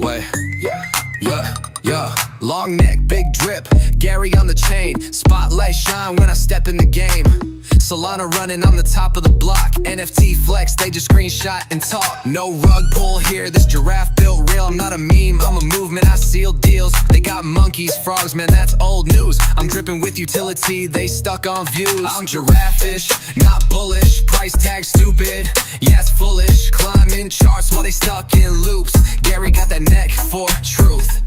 Wait, yeah. Long neck, big drip, Gary on the chain. Spotlight shine when I step in the game. Solana running on the top of the block. NFT flex, they just screenshot and talk. No rug pull here, this giraffe built real. I'm not a meme, I'm a movement, I seal deals. They got monkeys, frogs, man, that's old news. I'm dripping with utility, they stuck on views. I'm giraffe-ish, not bullish. Price tag stupid, yeah, it's foolish. Climbing charts while they stuck in loops. Gary got that neck for truth.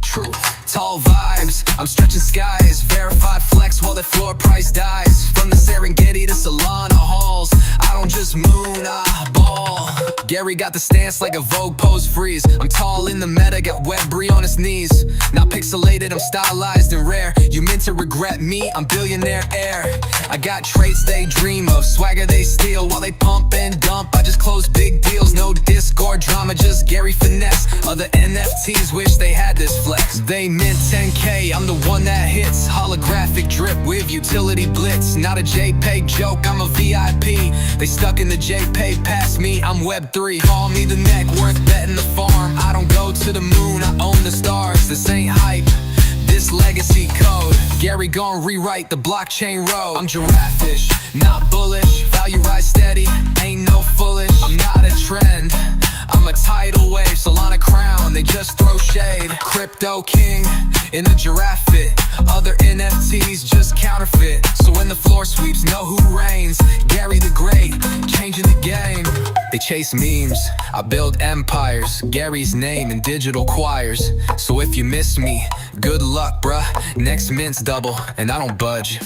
Tall vibes, I'm stretching skies. Verified flex while the floor price dies. From the Serengeti to Solana halls, I don't just moon, I ball. Gary got the stance like a Vogue pose freeze. I'm tall in the meta, got Web3 on his knees. Not pixelated, I'm stylized and rare. You meant to regret me, I'm billionaire heir. I got traits they dream of, swagger they steal. While they pump and dump, I just close big deals. No Discord drama, just Gary finesse. Other NFTs wish they had this flex. They mint 10K, I'm the one that hits. Holographic drip with utility blitz. Not a JPEG joke, I'm a VIP. They stuck in the JPEG past me, I'm Web3. Call me the neck worth betting the farm. I don't go to the moon, I own the stars. This ain't hype, this legacy code. Gary gon' rewrite the blockchain road. I'm giraffe-ish, not bullish. Value rise steady, ain't no foolish. I'm not a trend, I'm a tidal wave. Solana crown, they just throw shade. Crypto king in the giraffe fit. Other NFTs just counterfeit. So when the floor sweeps, know who reigns. Gary the Great, changing the game. They chase memes, I build empires. Gary's name in digital choirs. So if you miss me, good luck, bruh. Next mint's double, and I don't budge.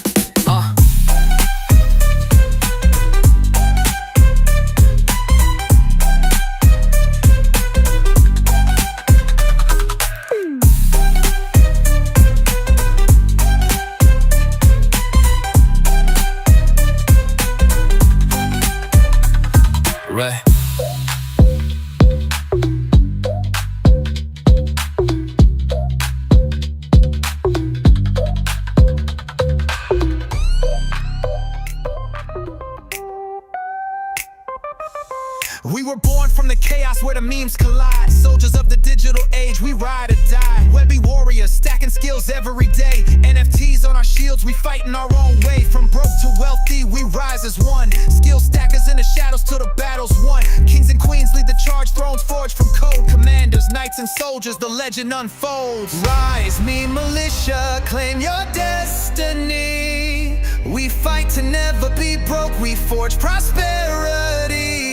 Right. We were born from the chaos where the memes collide. Soldiers of the digital age, we ride or die. Webby warriors, stacking skills every day. NFTs on our shields, we fight in our own way. From broke to wealthy, we rise as one. Skill stackers in the shadows till the battle's won. Kings and queens lead the charge, thrones forged from code. Commanders, knights and soldiers, the legend unfolds. Rise, meme militia, claim your destiny. We fight to never be broke, we forge prosperity.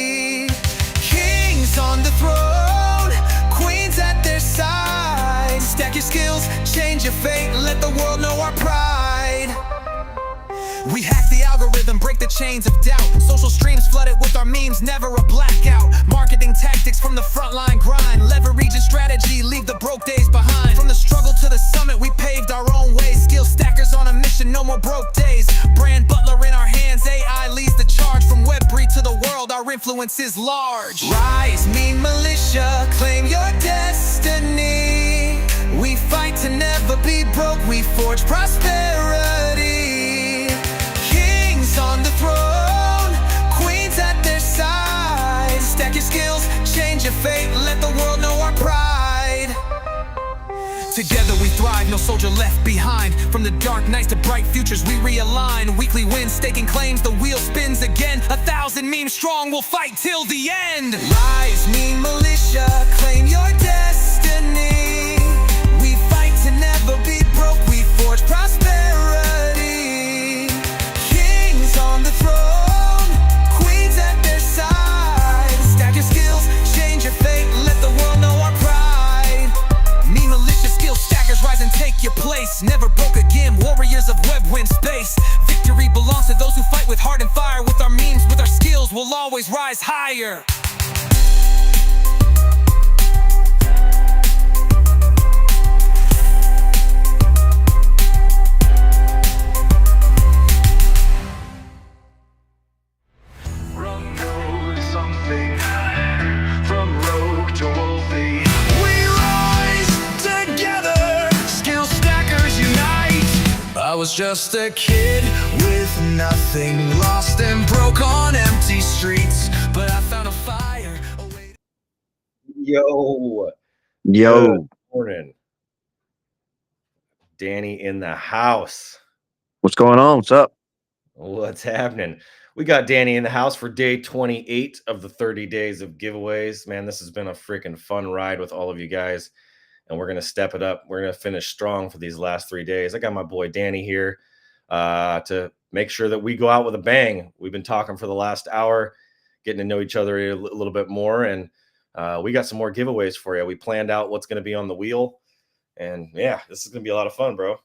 On the throne, queens at their side. Stack your skills, change your fate, let the world know our pride. We hack the algorithm, break the chains of doubt. Social streams flooded with our memes, never a blackout. Marketing tactics from the frontline grind. Leverage and strategy, leave the broke days behind. From the struggle to the summit, we paved our own way. Skill stackers on a mission, no more broke days. Brand butler in our hands, AI leads the charge. From Web3 to the world, our influence is large. Rise, meme militia, claim your destiny. We fight to never be broke, we forge prosperity. Kings on the throne, queens at their side. Stack your skills, change your fate, let the world know our pride. Together we thrive, no soldier left behind. From the dark nights to bright futures we realign. Weekly wins, staking claims, the wheel spins again. 1,000 memes strong, we'll fight till the end. Rise, meme militia, claim your destiny. We fight to never be broke, we forge prosperity. Kings on the throne, queens at their side. Stack your skills, change your fate, let the world know our pride. Meme militia, skill stackers, rise and take your place. Never broke again, warriors of web win space. Victory belongs to those who fight with heart and fire. With our memes, with our skills, we'll always rise higher. I was just a kid with nothing, lost and broke on empty streets, but I found a fire. Yo, Good Yo, morning. Danny in the house. what's going on? What's up? What's happening? We got Danny in the house for day 28 of the 30 days of giveaways. Man, this has been a freaking fun ride with all of you guys, and we're going to step it up. We're going to finish strong for these last 3 days. I got my boy Danny here to make sure that we go out with a bang. We've been talking for the last hour, getting to know each other a little bit more, and we got some more giveaways for you. We planned out what's going to be on the wheel. And yeah, this is going to be a lot of fun, bro.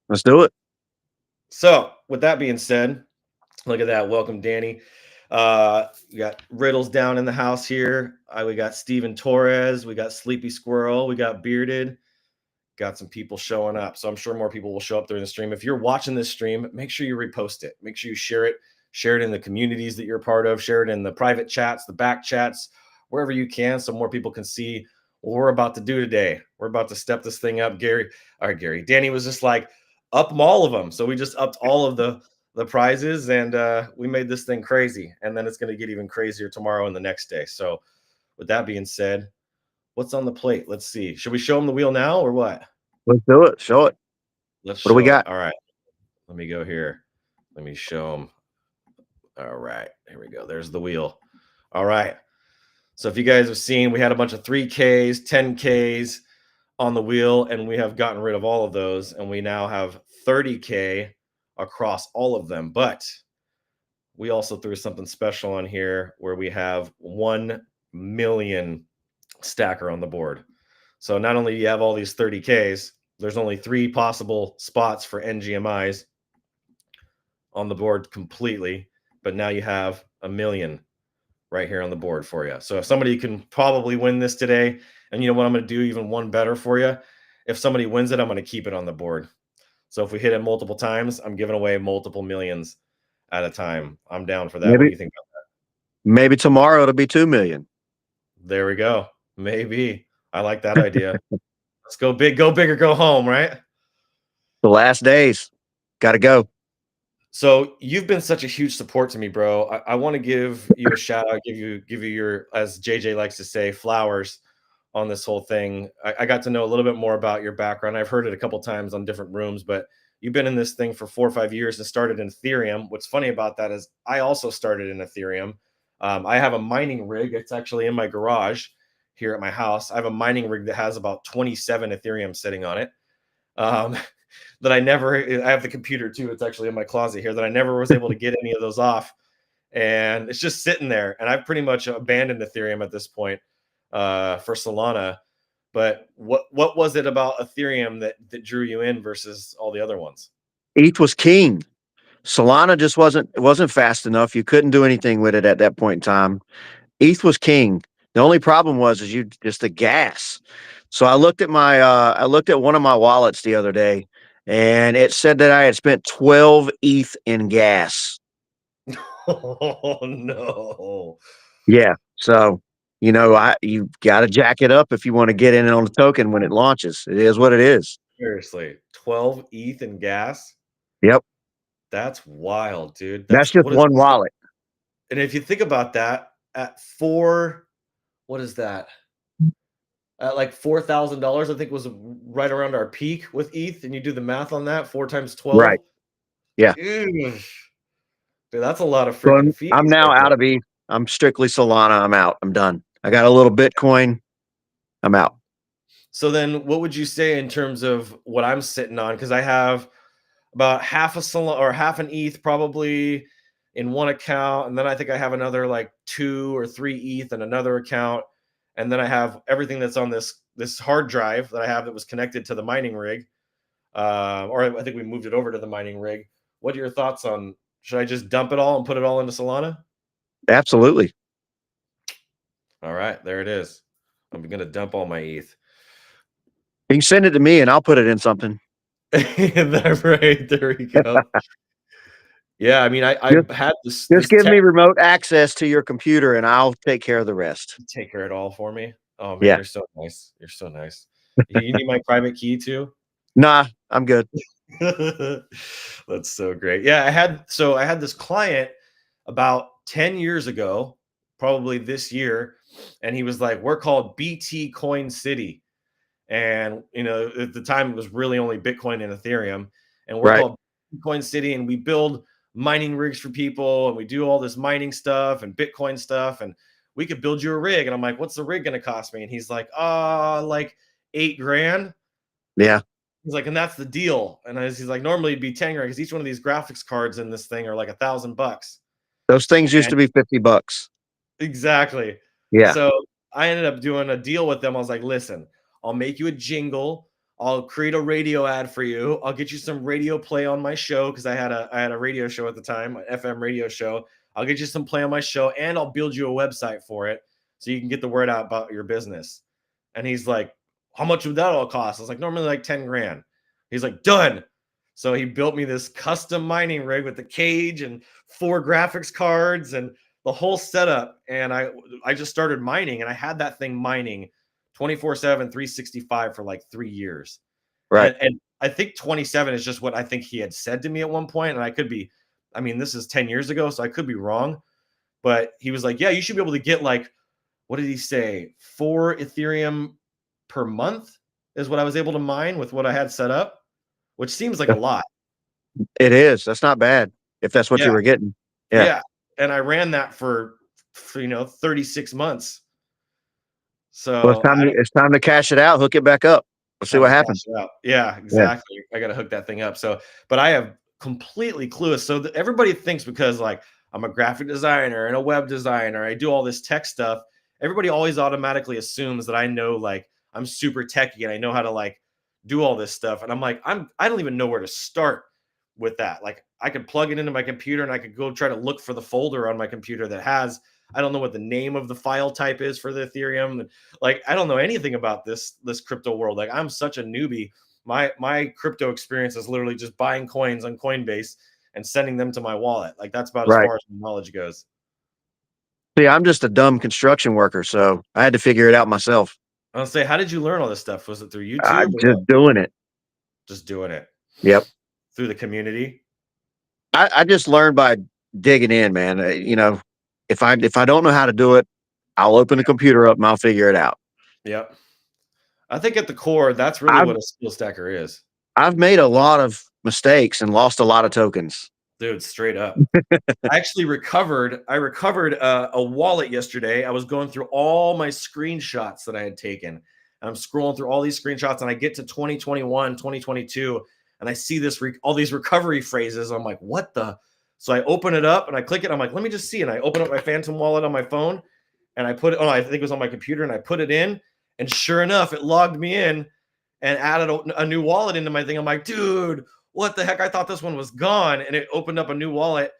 Let's do it. So, with that being said, look at that. Welcome, Danny. We got Riddles down in the house here. We got Steven Torres. We got Sleepy Squirrel. We got Bearded. Got some people showing up. So, I'm sure more people will show up during the stream. If you're watching this stream, make sure you repost it. Make sure you share it. Share it in the communities that you're a part of. Share it in the private chats, the back chats, wherever you can, so more people can see what we're about to do today. We're about to step this thing up. Danny was just like, up all of them. So we just upped all of the prizes, and we made this thing crazy. And then it's going to get even crazier tomorrow and the next day. So with that being said, what's on the plate? Let's see. Should we show them the wheel now or what? Let's do it. Show it. Let's What do we show it. got? All right. Let me go here. Let me show them. All right. Here we go. There's the wheel. All right. So if you guys have seen, we had a bunch of 3Ks, 10Ks on the wheel, and we have gotten rid of all of those, and we now have 30K across all of them. But we also threw something special on here where we have 1 million stacker on the board. So not only do you have all these 30Ks, there's only 3 possible spots for NGMIs on the board completely, but now you have 1 million right here on the board for you. So if somebody can probably win this today, and you know what I'm going to do even one better for you, if somebody wins it, I'm going to keep it on the board. So if we hit it multiple times, I'm giving away multiple millions at a time. I'm down for that. What do you think about that? Maybe tomorrow it'll be 2 million. There we go. Maybe. I like that idea. Let's go big, go big, or go home, right? The last days. Got to go. So you've been such a huge support to me, bro. I want to give you a shout out, give you your, as JJ likes to say, flowers on this whole thing. I got to know a little bit more about your background. I've heard it a couple times on different rooms, but you've been in this thing for 4 or 5 years and started in Ethereum. What's funny about that is I also started in Ethereum. I have a mining rig. It's actually in my garage here at my house. I have a mining rig that has about 27 Ethereum sitting on it. That I have the computer too. It's actually in my closet here that I never was able to get any of those off. And it's just sitting there. And I've pretty much abandoned Ethereum at this point for Solana. But what was it about Ethereum that drew you in versus all the other ones? ETH was king. Solana just wasn't fast enough. You couldn't do anything with it at that point in time. ETH was king. The only problem was just the gas. So I looked at one of my wallets the other day, and it said that I had spent 12 ETH in gas. Oh no. Yeah. So, you got to jack it up if you want to get in on the token when it launches. It is what it is. Seriously, 12 ETH in gas? Yep. That's wild, dude. That's just one wallet. And if you think about that, at what is that? At like $4,000, I think was right around our peak with ETH. And you do the math on that, 4 times 12. Right. Yeah. Dude, that's a lot of freaking fees. I'm now out of ETH. I'm strictly Solana. I'm out. I'm done. I got a little Bitcoin. I'm out. So then what would you say in terms of what I'm sitting on? Because I have about half a Solana or half an ETH probably in one account. And then I think I have another like 2 or 3 ETH in another account. And then I have everything that's on this hard drive that I have that was connected to the mining rig. Or I think we moved it over to the mining rig. What are your thoughts on, should I just dump it all and put it all into Solana? Absolutely. All right, there it is. I'm going to dump all my ETH. You can send it to me and I'll put it in something. Right, there we go. Yeah, I mean, I had this. Just give me remote access to your computer and I'll take care of the rest. Take care of it all for me. Oh man, yeah. You're so nice. You're so nice. You need my private key too? Nah, I'm good. That's so great. Yeah, I had this client about 10 years ago, probably this year. and he was like, we're called BT Coin City. And, you know, at the time it was really only Bitcoin and Ethereum. And we're Right. called Bitcoin City, and we build mining rigs for people, and we do all this mining stuff and Bitcoin stuff. And we could build you a rig. And I'm like, what's the rig going to cost me? And he's like, like $8,000. Yeah. He's like, and that's the deal. And he's like, normally it'd be 10 grand because each one of these graphics cards in this thing are like $1,000. Those things used And to be $50. exactly. Yeah. So I ended up doing a deal with them. I was like, listen, I'll make you a jingle. I'll create a radio ad for you. I'll get you some radio play on my show because I had a radio show at the time, an FM radio show. I'll get you some play on my show, and I'll build you a website for it so you can get the word out about your business. And he's like, how much would that all cost? I was like, normally like 10 grand. He's like, done. So he built me this custom mining rig with the cage and 4 graphics cards and the whole setup. And I just started mining, and I had that thing mining 24/7, 365 for like 3 years. Right. And I think 27 is just what I think he had said to me at one point. And I could be, I mean, this is 10 years ago, so I could be wrong. But he was like, yeah, you should be able to get like, what did he say? 4 Ethereum per month is what I was able to mine with what I had set up, which seems like a lot. It is. That's not bad if that's what Yeah. you were getting. Yeah. Yeah. And I ran that for 36 months. So Well, it's time to cash it out. Hook it back up. We'll see what happens. Yeah, exactly. I got to hook that thing up. So, but I have completely clueless. So everybody thinks because like I'm a graphic designer and a web designer, I do all this tech stuff. Everybody always automatically assumes that I know, like I'm super techy and I know how to like do all this stuff. And I'm like, I don't even know where to start with that. Like I could plug it into my computer and I could go try to look for the folder on my computer that has, I don't know what the name of the file type is for the Ethereum. Like, I don't know anything about this crypto world. Like I'm such a newbie. My crypto experience is literally just buying coins on Coinbase and sending them to my wallet. Like that's about as Right. far as my knowledge goes. See, I'm just a dumb construction worker, so I had to figure it out myself. I'll say, how did you learn all this stuff? Was it through YouTube? I'm or just what? doing it. Just doing it Yep. through the community. I just learned by digging in, man. You know, if I don't know how to do it, I'll open the computer up and I'll figure it out. Yep. I think at the core, that's really what a skill stacker is. I've made a lot of mistakes and lost a lot of tokens. Dude, straight up. I actually recovered a wallet yesterday. I was going through all my screenshots that I had taken. And I'm scrolling through all these screenshots, and I get to 2021, 2022, and I see all these recovery phrases. I'm like, what the? So I open it up and I click it. I'm like, let me just see. And I open up my Phantom wallet on my phone, and I put it, I think it was on my computer, and I put it in. And sure enough, it logged me in and added a new wallet into my thing. I'm like, dude, what the heck? I thought this one was gone. And it opened up a new wallet,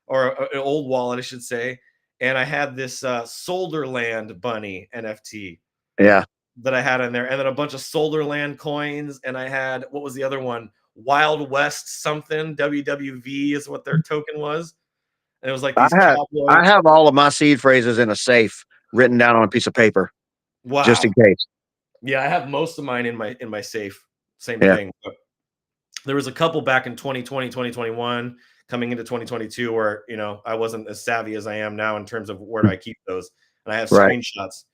or an old wallet, I should say. And I had this Solderland bunny NFT. Yeah. That I had in there. And then a bunch of Solderland coins. And I had, what was the other one? Wild West something. WWV is what their token was. And it was like these cowboys. I have all of my seed phrases in a safe written down on a piece of paper. Wow. Just in case. Yeah, I have most of mine in my safe. Same thing. But there was a couple back in 2020, 2021, coming into 2022 where, you know, I wasn't as savvy as I am now in terms of where do I keep those. And I have screenshots.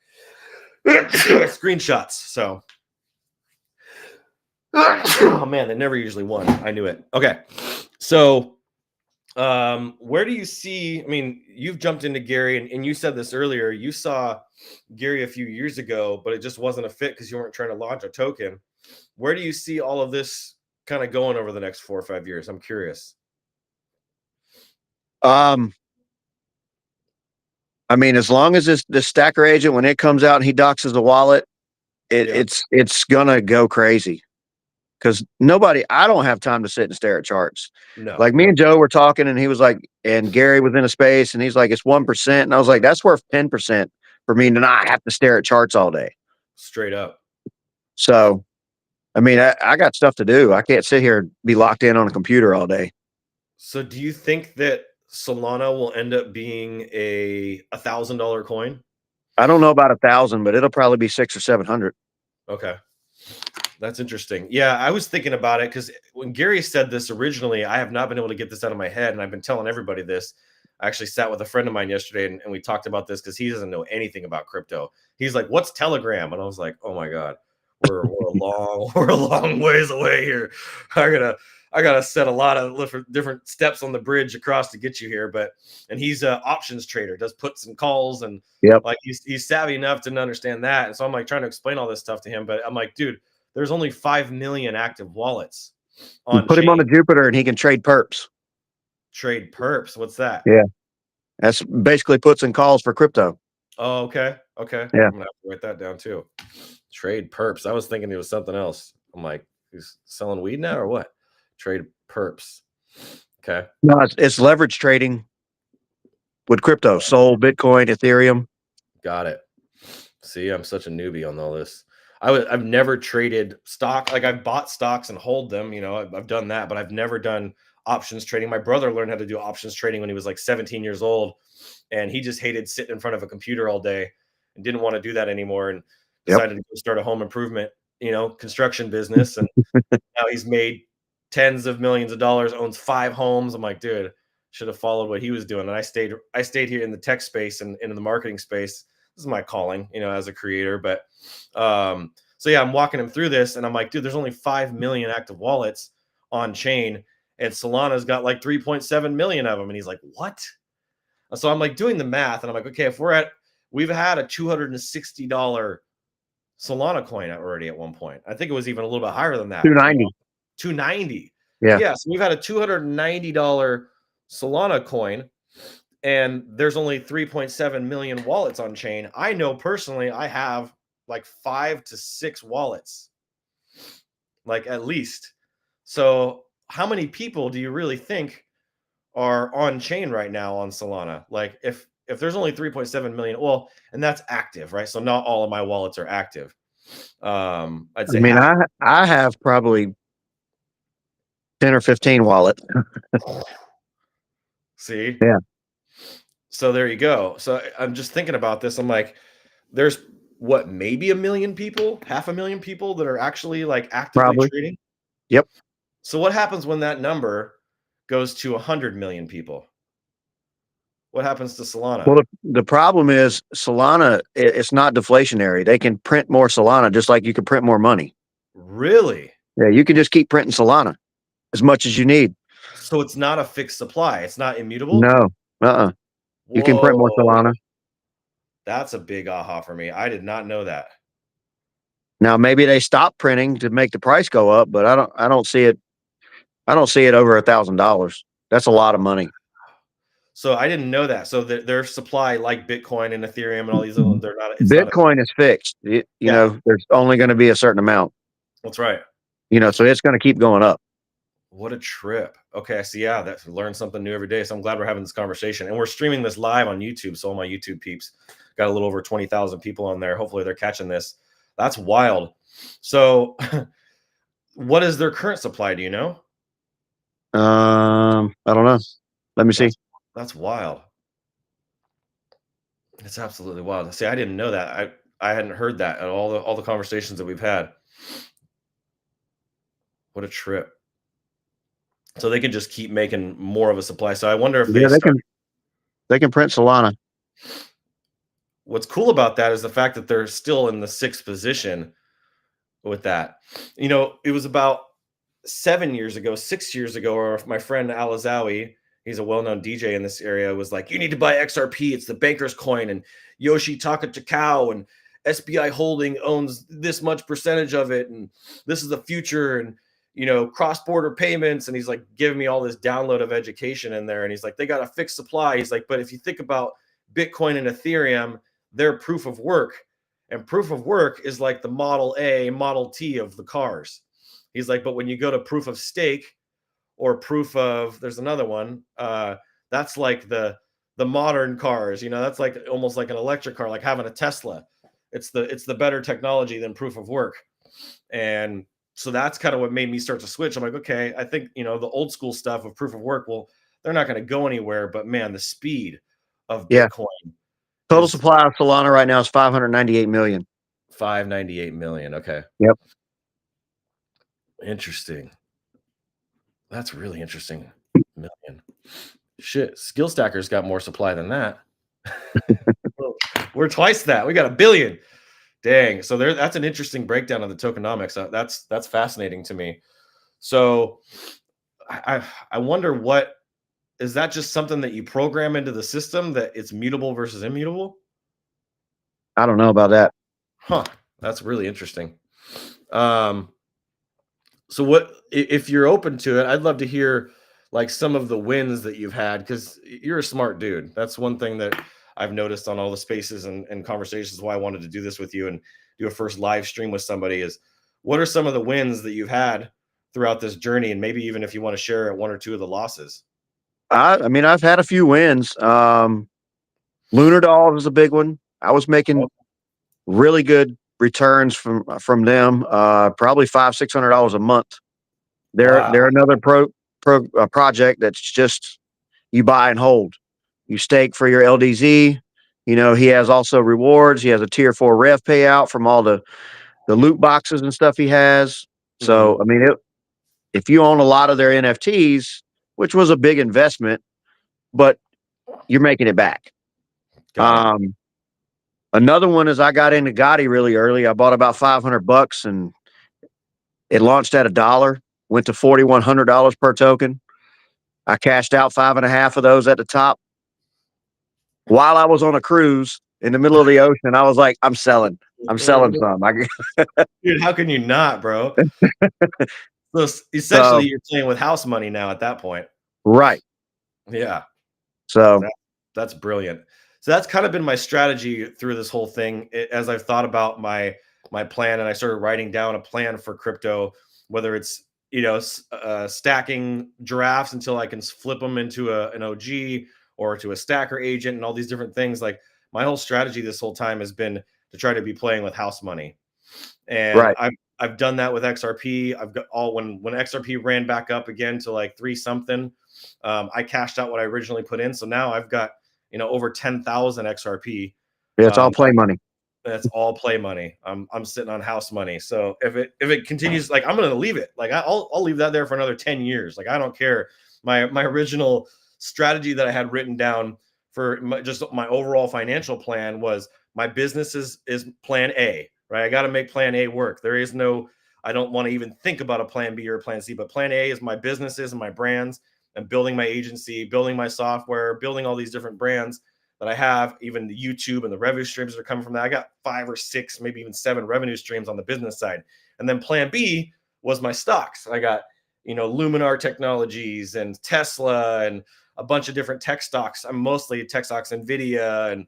Screenshots. So oh man, they never usually won. I knew it. Okay. So where do you see, I mean, you've jumped into Gary, and you said this earlier, you saw Gary a few years ago, but it just wasn't a fit because you weren't trying to launch a token. Where do you see all of this kind of going over the next 4 or 5 years? I'm curious. I mean, as long as this stacker agent, when it comes out and he doxes the wallet, it's gonna go crazy. Because I don't have time to sit and stare at charts. No. Like me and Joe were talking, and he was like, and Gary was in a space, and he's like, it's 1%. And I was like, that's worth 10% for me to not have to stare at charts all day. Straight up. So, I mean, I got stuff to do. I can't sit here and be locked in on a computer all day. So do you think that Solana will end up being a $1,000 coin? I don't know about 1,000, but it'll probably be 600 or 700. Okay. That's interesting. Yeah, I was thinking about it because when Gary said this originally, I have not been able to get this out of my head, and I've been telling everybody this. I actually sat with a friend of mine yesterday and we talked about this because he doesn't know anything about crypto. He's like, "What's Telegram?" And I was like, "Oh my god, we're a long we're a long ways away here. I gotta set a lot of different steps on the bridge across to get you here." But and he's an options trader, does puts and calls, and Yep. like he's savvy enough to understand that. And so I'm like trying to explain all this stuff to him, but I'm like, dude, there's only 5 million active wallets You on put him on chain. a Jupiter and he can trade perps. Trade perps. What's that? Yeah. That's basically puts and calls for crypto. Oh, okay. Okay. Yeah. I'm gonna have to write that down too. Trade perps. I was thinking it was something else. I'm like, he's selling weed now or what? Trade perps. Okay. No, it's leverage trading with crypto, Sol, Bitcoin, Ethereum. Got it. See, I'm such a newbie on all this. I've never traded stock. Like I've bought stocks and hold them. You know, I've done that, but I've never done options trading. My brother learned how to do options trading when he was like 17 years old, and he just hated sitting in front of a computer all day and didn't want to do that anymore, and decided to go start a home improvement, construction business. And now he's made tens of millions of dollars, owns 5 homes. I'm like, dude, should have followed what he was doing. And I stayed here in the tech space and in the marketing space. This is my calling, as a creator. But so yeah, I'm walking him through this and I'm like, dude, there's only 5 million active wallets on chain, and Solana's got like 3.7 million of them. And he's like, what? So I'm like doing the math and I'm like, okay, we've had a $260 Solana coin already at one point. I think it was even a little bit higher than that. 290. 290. Yeah. Yeah. So we've had a $290 Solana coin, and there's only 3.7 million wallets on chain. I know personally, I have like 5 to 6 wallets, like at least. So how many people do you really think are on chain right now on Solana? Like if there's only 3.7 million, well, and that's active, right? So not all of my wallets are active. I'd say I have probably 10 or 15 wallets. See? Yeah. So there you go. So I'm just thinking about this. I'm like, there's what, maybe 1 million people, 500,000 people that are actually like actively Probably. trading. Yep. So what happens when that number goes to 100 million people? What happens to Solana? Well, the problem is Solana, it's not deflationary. They can print more Solana just like you can print more money. Really? Yeah, you can just keep printing Solana as much as you need. So it's not a fixed supply. It's not immutable? No. You can print more Whoa. Solana. That's a big aha for me. I did not know that. Now maybe they stop printing to make the price go up, but I don't see it. I don't see it over $1,000. That's a lot of money. So I didn't know that. So their supply, like Bitcoin and Ethereum and all these other, they're not. Bitcoin is fixed. You know, there's only going to be a certain amount. That's right. So it's going to keep going up. What a trip. Okay, so yeah, that's learn something new every day. So I'm glad we're having this conversation, and we're streaming this live on YouTube. So all my YouTube peeps, got a little over 20,000 people on there. Hopefully they're catching this. That's wild. So what is their current supply? Do you know? I don't know. Let me see. That's wild. It's absolutely wild. See, I didn't know that. I hadn't heard that at all the conversations that we've had. What a trip. So they can just keep making more of a supply. So I wonder if they can print Solana. What's cool about that is the fact that they're still in the 6th position with that. It was about 6 years ago, or my friend Alizawi, he's a well-known DJ in this area, was like, you need to buy XRP. It's the banker's coin, and Yoshi Takachakao and SBI Holding owns this much percentage of it, and this is the future, and cross-border payments. And he's like giving me all this download of education in there. And he's like, they got a fixed supply. He's like, but if you think about Bitcoin and Ethereum, they're proof of work, and proof of work is like the Model A, Model T of the cars. He's like, but when you go to proof of stake or proof of, there's another one, that's like the modern cars, that's like almost like an electric car, like having a Tesla. It's the better technology than proof of work. And so that's kind of what made me start to switch. I'm like, okay, I think, the old school stuff of proof of work, well, they're not going to go anywhere, but man, the speed of Bitcoin. Total supply of Solana right now is 598 million. 598 million. Okay. Yep. Interesting. That's really interesting. Million. Shit, Skill Stacker's got more supply than that. We're twice that. We got 1 billion. Dang. So that's an interesting breakdown of the tokenomics. That's fascinating to me. So I wonder, what is that, just something that you program into the system that it's mutable versus immutable? I don't know about that. Huh. That's really interesting. So what, if you're open to it, I'd love to hear like some of the wins that you've had, because you're a smart dude. That's one thing that I've noticed on all the spaces and conversations, why I wanted to do this with you and do a first live stream with somebody, is what are some of the wins that you've had throughout this journey? And maybe even if you want to share one or two of the losses. I mean, I've had a few wins. Lunar Doll was a big one. I was making really good returns from them. Probably $500-600 a month. They're Wow. another project that's just, you buy and hold. You stake for your LDZ. You know, he has also rewards. He has a tier 4 rev payout from all the loot boxes and stuff he has. Mhm. So I mean, if you own a lot of their NFTs, which was a big investment, but you're making it back. Got it. Another one is I got into Gotti really early. I bought about $500 and it launched at $1, went to $4,100 per token. I cashed out 5.5 of those at the top. While I was on a cruise in the middle of the ocean, I was like, I'm selling some. Dude, how can you not, bro? So essentially, So, you're playing with house money now at that point. right. Yeah. So, That's brilliant. So that's kind of been my strategy through this whole thing, as I've thought about my plan, and I started writing down a plan for crypto, whether it's, stacking giraffes until I can flip them into an OG or to a stacker agent and all these different things. Like, my whole strategy this whole time has been to try to be playing with house money, and right. I've done that with XRP. I've got when XRP ran back up again to like 3 something. I cashed out what I originally put in, so now I've got over 10,000 XRP. Yeah, it's all play money. That's all play money. I'm sitting on house money. So if it continues, like, I'm gonna leave it. Like, I'll leave that there for another 10 years. Like, I don't care. My original strategy that I had written down for just my overall financial plan was, my business is plan A, right? I got to make plan A work. There is no, I don't want to even think about a plan B or a plan C, but plan A is my businesses and my brands, and building my agency, building my software, building all these different brands that I have, even the YouTube and the revenue streams that are coming from that. I got 5 or 6, maybe even 7 revenue streams on the business side. And then plan B was my stocks. I got, Luminar Technologies and Tesla and a bunch of different tech stocks. I'm mostly tech stocks, Nvidia and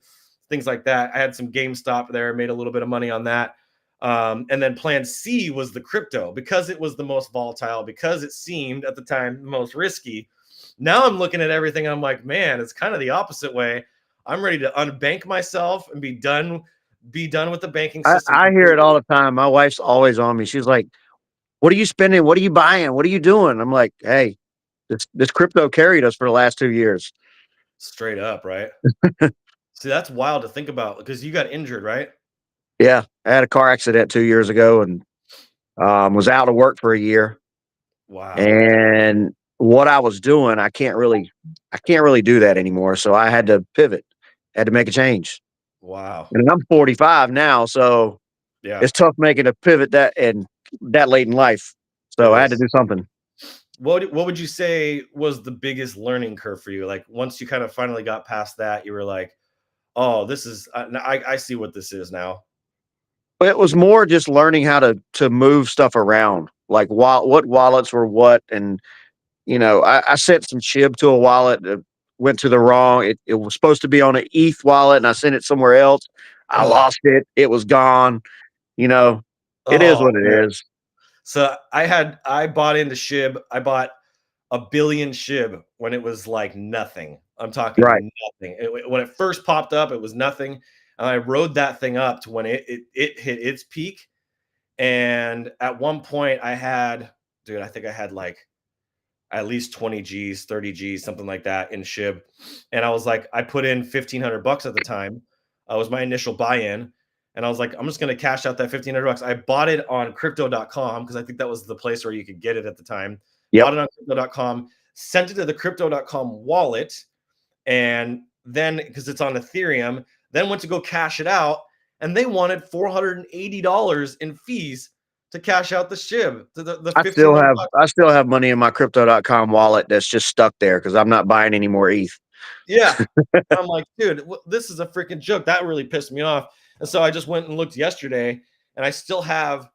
things like that. I had some GameStop there, made a little bit of money on that. And then plan C was the crypto, because it was the most volatile, because it seemed at the time the most risky. Now I'm looking at everything, I'm like, man, it's kind of the opposite way. I'm ready to unbank myself and be done with the banking system. I hear it all the time. My wife's always on me. She's like, what are you spending? What are you buying? What are you doing? I'm like, hey, this crypto carried us for the last 2 years. Straight up, right? See, that's wild to think about, because you got injured, right? Yeah. I had a car accident 2 years ago and was out of work for a year. Wow. And what I was doing, I can't really do that anymore. So I had to pivot, had to make a change. Wow. And I'm 45 now, so Yeah, it's tough making a pivot that late in life. it So I had to is. do something. What would you say was the biggest learning curve for you? Like, once you kind of finally got past that, you were like, oh, this is, I see what this is now. It was more just learning how to move stuff around, like what wallets were what, and I sent some SHIB to a wallet that went to the wrong. It was supposed to be on an ETH wallet, and I sent it somewhere else. I Oh, lost it. It was gone. You know, it is oh what it man. is. So I bought into SHIB. I bought 1 billion SHIB when it was like nothing. I'm Right. talking nothing. When it first popped up, it was nothing. And I rode that thing up to when it hit its peak. And at one point I think I had like at least 20 G's, 30 G's, something like that in SHIB. And I was like, I put in $1,500 at the time. Was my initial buy-in. And I was like, I'm just going to cash out that $1,500. I bought it on crypto.com because I think that was the place where you could get it at the time. Yep. Bought it on crypto.com, sent it to the crypto.com wallet, and then because it's on Ethereum, then went to go cash it out, and they wanted $480 in fees to cash out the SHIB. The I still 1,500 have bucks. I still have money in my crypto.com wallet that's just stuck there because I'm not buying any more ETH. Yeah. I'm like, dude, this is a freaking joke. That really pissed me off. And so I just went and looked yesterday, and I still have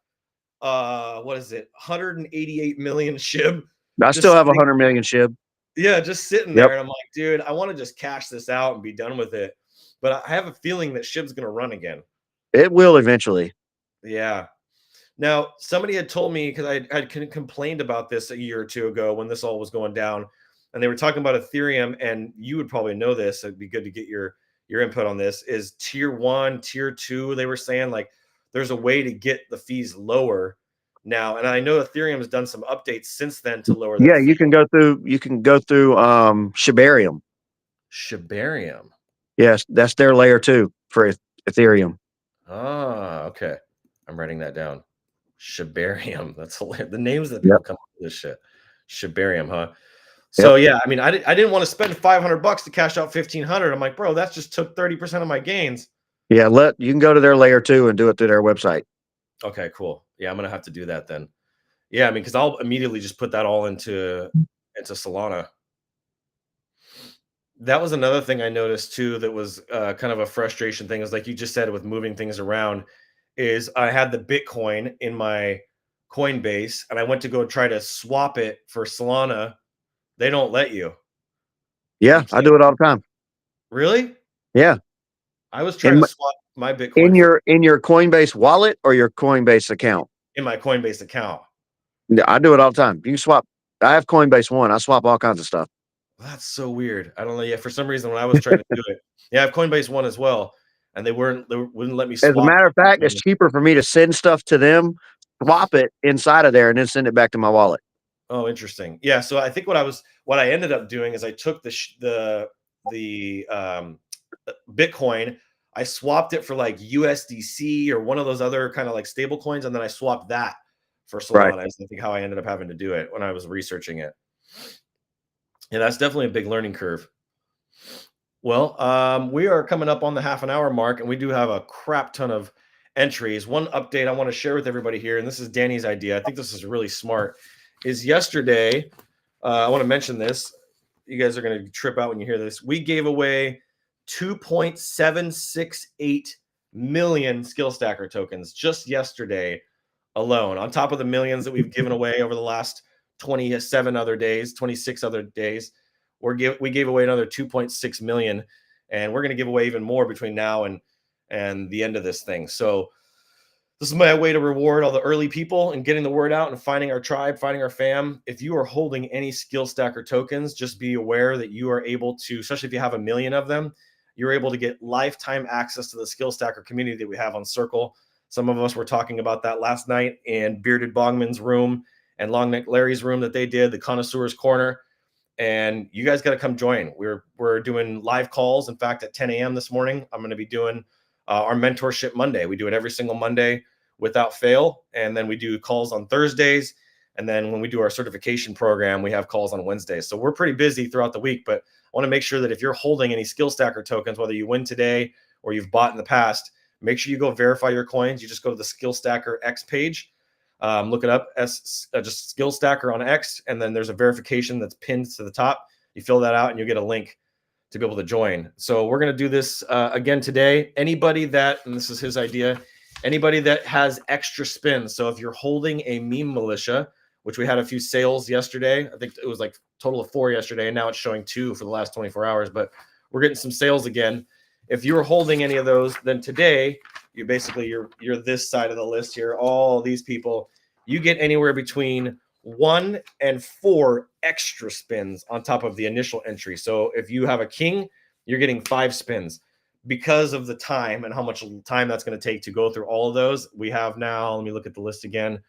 what is it, 188 million SHIB. I Just still have sitting, 100 million SHIB. yeah, just sitting Yep. there. And I'm like, dude, I want to just cash this out and be done with it. But I have a feeling that SHIB's gonna run again. It will eventually. Yeah. Now, somebody had told me, because I complained about this a year or two ago when this all was going down, and they were talking about Ethereum, and you would probably know this. It'd be good to get your input on this. Is tier 1, tier 2? They were saying like there's a way to get the fees lower now, and I know Ethereum has done some updates since then to lower Yeah, their fee. you can go through Shibarium. Shibarium. Yes, that's their layer 2 for Ethereum. Ah, okay. I'm writing that down. Shibarium. That's hilarious. The names that people come up with this shit. Shibarium, huh? So yeah, I mean, I didn't want to spend $500 to cash out 1,500. I'm like, bro, that just took 30% of my gains. Yeah, you can go to their layer 2 and do it through their website. Okay, cool. Yeah, I'm gonna have to do that then. Yeah, I mean, because I'll immediately just put that all into Solana. That was another thing I noticed too that was kind of a frustration thing, is like you just said with moving things around, is I had the Bitcoin in my Coinbase and I went to go try to swap it for Solana. They don't let you. Yeah, I do it all the time. Really? Yeah. I was trying to swap my Bitcoin in your Coinbase wallet or your Coinbase account. in my Coinbase account. Yeah, I do it all the time. You can swap. I have Coinbase One. I swap all kinds of stuff. That's so weird. I don't know. Yeah, for some reason when I was trying to do it, yeah, I have Coinbase One as well, and they wouldn't let me swap. As a matter of fact, it's cheaper for me to send stuff to them, swap it inside of there, and then send it back to my wallet. Oh, interesting. Yeah. So I think what I ended up doing is I took the Bitcoin, I swapped it for like USDC or one of those other kind of like stable coins, and then I swapped that for Solana. Right. I think how I ended up having to do it when I was researching it. Yeah, that's definitely a big learning curve. Well, we are coming up on the half an hour mark, and we do have a crap ton of entries. One update I want to share with everybody here, and this is Danny's idea. I think this is really smart. Is yesterday, I want to mention this. You guys are going to trip out when you hear this. We gave away 2.768 million Skill Stacker tokens just yesterday alone, on top of the millions that we've given away over the last 26 other days. We gave away another 2.6 million, and we're going to give away even more between now and the end of this thing. So this is my way to reward all the early people and getting the word out and finding our tribe, finding our fam. If you are holding any Skill Stacker tokens, just be aware that you are able to, especially if you have 1 million of them, you're able to get lifetime access to the Skill Stacker community that we have on Circle. Some of us were talking about that last night in Bearded Bongman's room and Long Neck Larry's room that they did, the Connoisseur's Corner. And you guys got to come join. We're doing live calls. In fact, at 10 a.m. this morning, I'm going to be doing our Mentorship Monday. We do it every single Monday without fail. And then we do calls on Thursdays. And then when we do our certification program, we have calls on Wednesdays. So we're pretty busy throughout the week, but I want to make sure that if you're holding any Skill Stacker tokens, whether you win today or you've bought in the past, make sure you go verify your coins. You just go to the Skill Stacker X page, look it up as just Skill Stacker on X, and then there's a verification that's pinned to the top. You fill that out and you'll get a link to be able to join. So we're going to do this again today. Anybody that, and this is his idea, anybody that has extra spins. So if you're holding a meme militia, which we had a few sales yesterday, I think it was like total of 4 yesterday, and now it's showing 2 for the last 24 hours, but we're getting some sales again. If you're holding any of those, then today you basically you're this side of the list here. All these people, you get anywhere between 1 and 4 extra spins on top of the initial entry. So if you have a king, you're getting 5 spins. Because of the time and how much time that's going to take to go through all of those, we have now, let me look at the list again.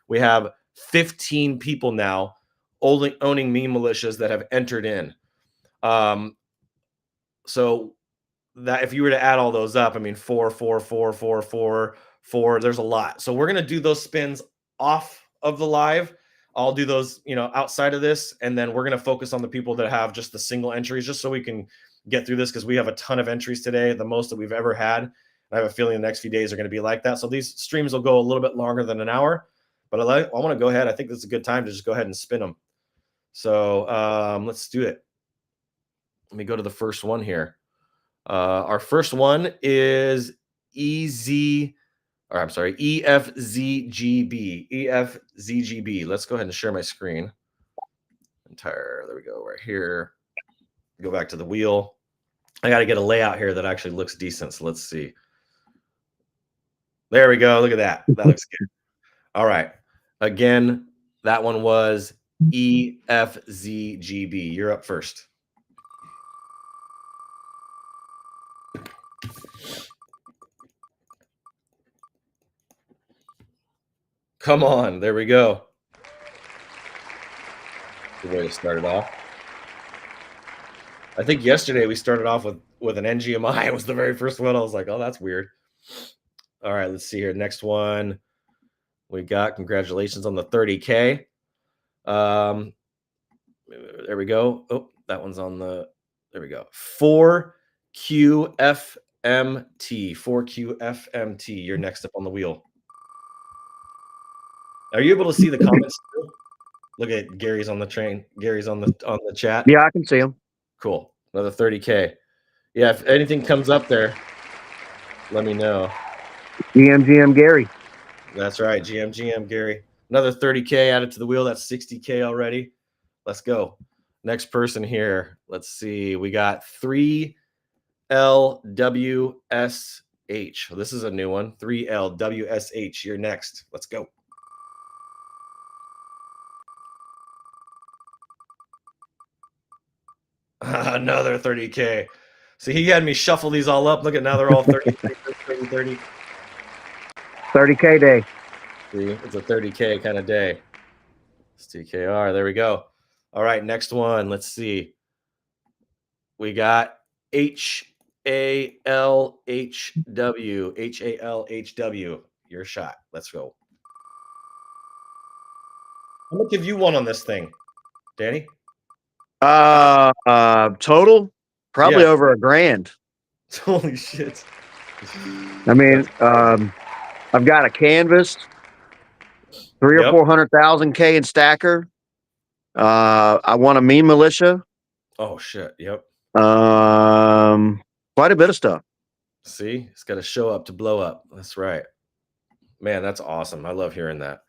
We have 15 people now owning meme militias that have entered in. So that if you were to add all those up, I mean, 4, 4, 4, 4, 4, 4, there's a lot. So we're going to do those spins off of the live. I'll do those, outside of this, and then we're going to focus on the people that have just the single entries, just so we can get through this, because we have a ton of entries today, the most that we've ever had. I have a feeling the next few days are going to be like that. So these streams will go a little bit longer than an hour, but I want to go ahead. I think this is a good time to just go ahead and spin them. So let's do it. Let me go to the first one here. Our first one is EFZGB. EFZGB. Let's go ahead and share my screen. There we go, right here. Go back to the wheel. I got to get a layout here that actually looks decent. So let's see. There we go. Look at that. That looks good. All right. Again, that one was EFZGB. You're up first. Come on. There we go. Good way to start it off. I think yesterday we started off with an NGMI. It was the very first one. I was like, oh, that's weird. All right, let's see here. Next one we got. Congratulations on the 30K. There we go. Oh, that one's on the. There we go. 4QFMT. 4QFMT. You're next up on the wheel. Are you able to see the comments? Look at Gary's on the train. Gary's on the chat. Yeah, I can see him. Cool. Another 30K. Yeah, if anything comes up there, let me know. GM Gary. That's right. GM Gary. Another 30K added to the wheel. That's 60K already. Let's go. Next person here. Let's see. We got 3LWSH. This is a new one. 3LWSH. You're next. Let's go. Another 30K. See, he had me shuffle these all up. Look at now they're all 30, 30. 30K day. See, it's a 30K kind of day. STKR. There we go. All right, next one. Let's see. We got HALHW. HALHW. Your shot. Let's go. I'm gonna give you one on this thing, Danny. Total probably over $1,000. Holy shit. I mean, I've got a canvas, 300,000 or 400,000 K in stacker. I want a meme militia. Oh shit. Yep. Quite a bit of stuff. See, it's got to show up to blow up. That's right. Man, that's awesome. I love hearing that.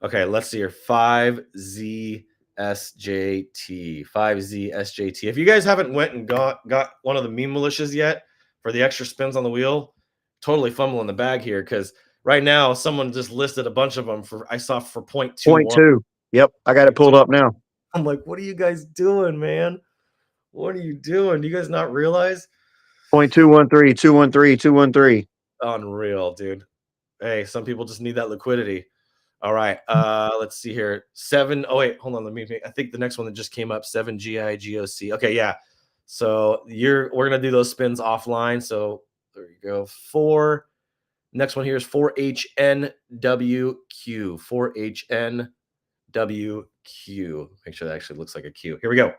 Okay, let's see here. 5Z SJT. 5Z SJT. If you guys haven't went and got one of the meme militias yet for the extra spins on the wheel, totally fumbling the bag here, because right now someone just listed a bunch of them for 0.2. 0.2. Yep, I got it pulled up now. I'm like, what are you guys doing, man? What are you doing? Do you guys not realize? 0.213, 213, 213. Unreal, dude. Hey, some people just need that liquidity. All right. Let's see here. 7. Oh, wait, hold on. I think the next one that just came up, 7GIGOC. Okay, yeah. So we're gonna do those spins offline. So there you go. 4. Next one here is 4HNWQ. 4HNWQ. Make sure that actually looks like a Q. Here we go.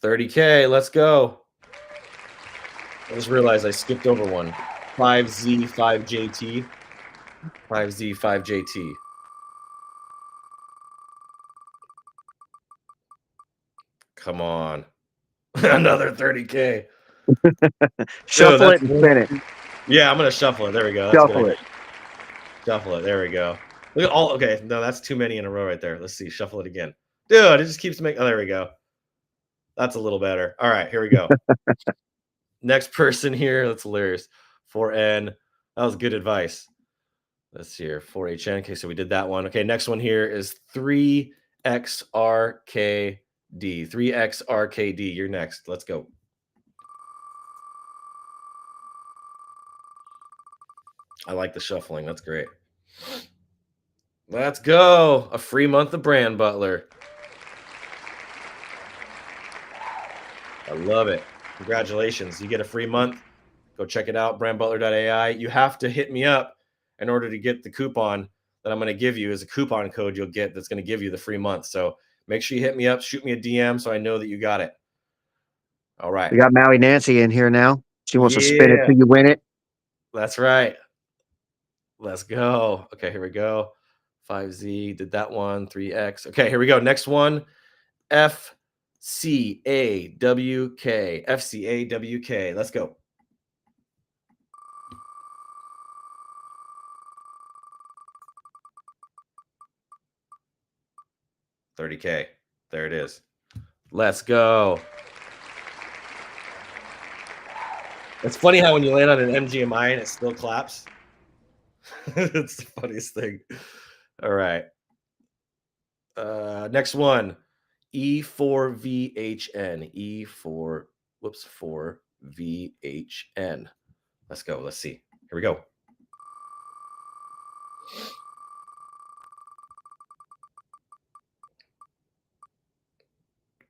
$30K. Let's go. I just realized I skipped over one. 5Z5JT. 5Z5JT. Come on. Another 30K. Shuffle it and spin it. Yeah, I'm going to shuffle it. There we go. Shuffle it. Shuffle it. There we go. Look at all. Okay. No, that's too many in a row right there. Let's see. Shuffle it again. Dude, it just keeps making. Oh, there we go. That's a little better. All right. Here we go. Next person here. That's hilarious. 4N. That was good advice. Let's see here. 4HN. Okay. So we did that one. Okay. Next one here is 3XRKD. 3XRKD. You're next. Let's go. I like the shuffling. That's great. Let's go. A free month of Brand Butler. I love it. Congratulations. You get a free month. Go check it out, brandbutler.ai. You have to hit me up in order to get the coupon that I'm going to give you as a coupon code you'll get that's going to give you the free month. So make sure you hit me up, shoot me a DM so I know that you got it. All right. We got Maui Nancy in here now. She wants to spin it Yeah. till you win it. That's right. Let's go. Okay, here we go. 5Z did that one. 3X. Okay, here we go. Next one. FCAWK. FCAWK. Let's go. $30K. There it is. Let's go. It's funny how when you land on an MGMI and it still claps. It's the funniest thing. All right. Next one. E4VHN. E4, whoops, 4VHN. Let's go. Let's see. Here we go.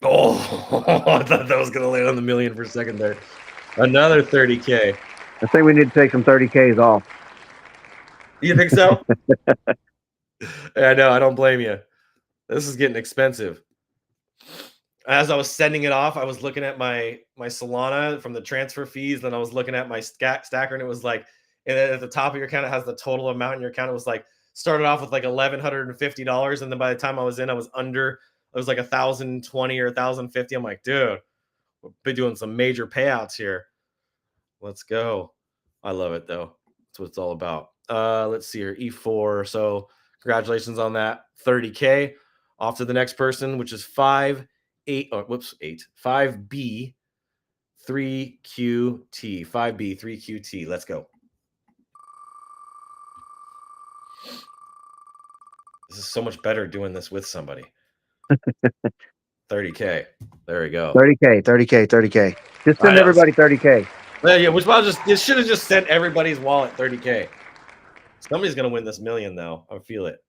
Oh, I thought that was going to land on the million for a second there. Another 30K. I think we need to take some 30Ks off. You think so? I know. I don't blame you. This is getting expensive. As I was sending it off, I was looking at my Solana from the transfer fees. Then I was looking at my stacker, and it was like, and then at the top of your account, it has the total amount in your account. It was like started off with like $1,150, and then by the time I was in, I was under. It was like 1,020 or 1,050. I'm like, dude, we'll be doing some major payouts here. Let's go. I love it though. That's what it's all about. Let's see here. E4. So congratulations on that. 30K. Off to the next person, which is 5B 3QT. 5B 3QT. Let's go. This is so much better doing this with somebody. 30K. There we go. 30K. Just send everybody 30K. Yeah, which I'll just should have just sent everybody's wallet 30K. Somebody's gonna win this million though. I feel it.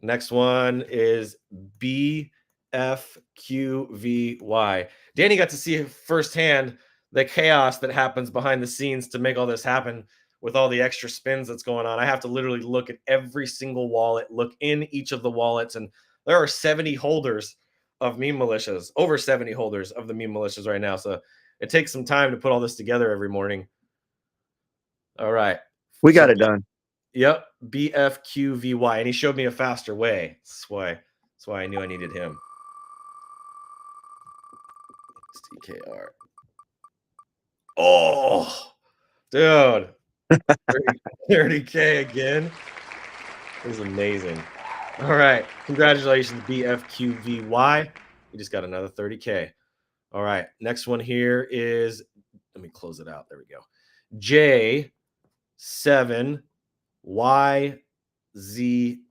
Next one is BFQVY. Danny got to see firsthand the chaos that happens behind the scenes to make all this happen with all the extra spins that's going on. I have to literally look at every single wallet, look in each of the wallets, and there are 70 holders of meme militias, over 70 holders of the meme militias right now. So it takes some time to put all this together every morning. All right. We got it done. Yep, BFQVY, and he showed me a faster way. That's why I knew I needed him. STKR. Oh, dude, 30K again. It was amazing. All right, congratulations, BFQVY. You just got another 30K. All right, next one here is, let me close it out. There we go. J7YZL.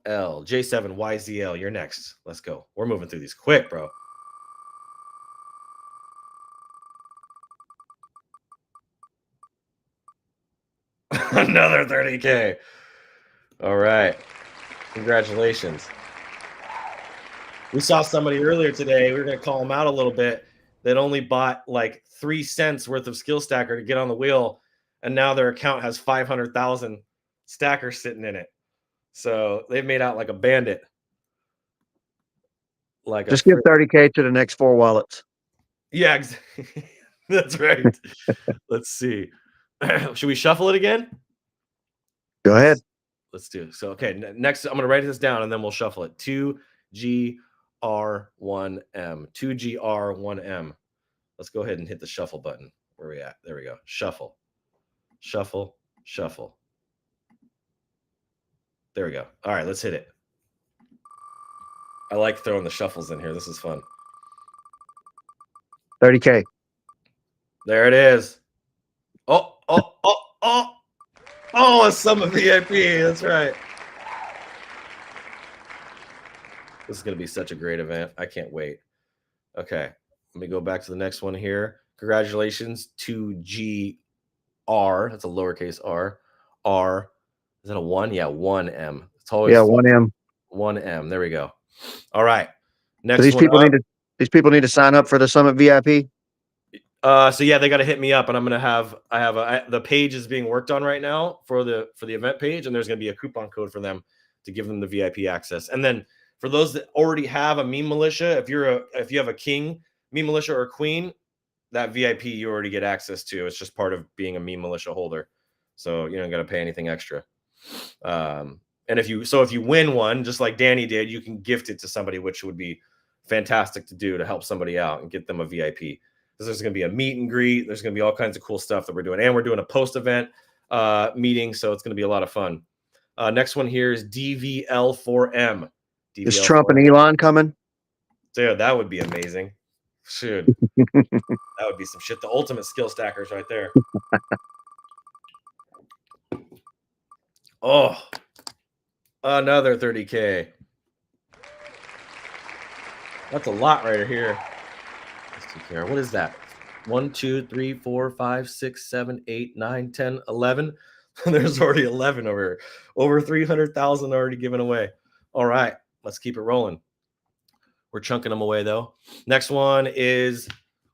J7YZL. You're next. Let's go. We're moving through these quick, bro. Another 30K. All right. Congratulations. We saw somebody earlier today. We were going to call them out a little bit that only bought like 3 cents worth of skill stacker to get on the wheel. And now their account has 500,000 stackers sitting in it. So they've made out like a bandit. Like just give 30K to the next 4 wallets. Yeah, exactly. That's right. Let's see. Should we shuffle it again? Go ahead. Let's do it. So, okay, next I'm going to write this down and then we'll shuffle it. 2GR1M. 2GR1M. Let's go ahead and hit the shuffle button. Where are we at? There we go. Shuffle. Shuffle. Shuffle. There we go. All right, let's hit it. I like throwing the shuffles in here. This is fun. 30K. There it is. Oh, a Summit VIP. That's right. This is going to be such a great event. I can't wait. Okay, let me go back to the next one here. Congratulations to GR. That's a lowercase r. R. Is that a 1? Yeah, 1M. It's always 1M. 1M. There we go. All right. Next so these one people up. These people need to sign up for the Summit VIP. So yeah, they got to hit me up, and the page is being worked on right now for the event page, and there's going to be a coupon code for them to give them the VIP access. And then for those that already have a meme militia, if you have a king meme militia or a queen, that VIP you already get access to. It's just part of being a meme militia holder, so you don't got to pay anything extra. And if you win one, just like Danny did, you can gift it to somebody, which would be fantastic to do to help somebody out and get them a VIP. Because there's going to be a meet and greet. There's going to be all kinds of cool stuff that we're doing, and we're doing a post-event meeting, so it's going to be a lot of fun. Next one here is DVL4M. Is Trump and Elon coming? Dude, that would be amazing. Shoot, that would be some shit. The ultimate skill stackers right there. Oh, another 30K. That's a lot right here. STKR. What is that? 1, 2, 3, 4, 5, 6, 7, 8, 9, 10, 11. There's already 11 over here. Over 300,000 already given away. All right, let's keep it rolling. We're chunking them away though. Next one is,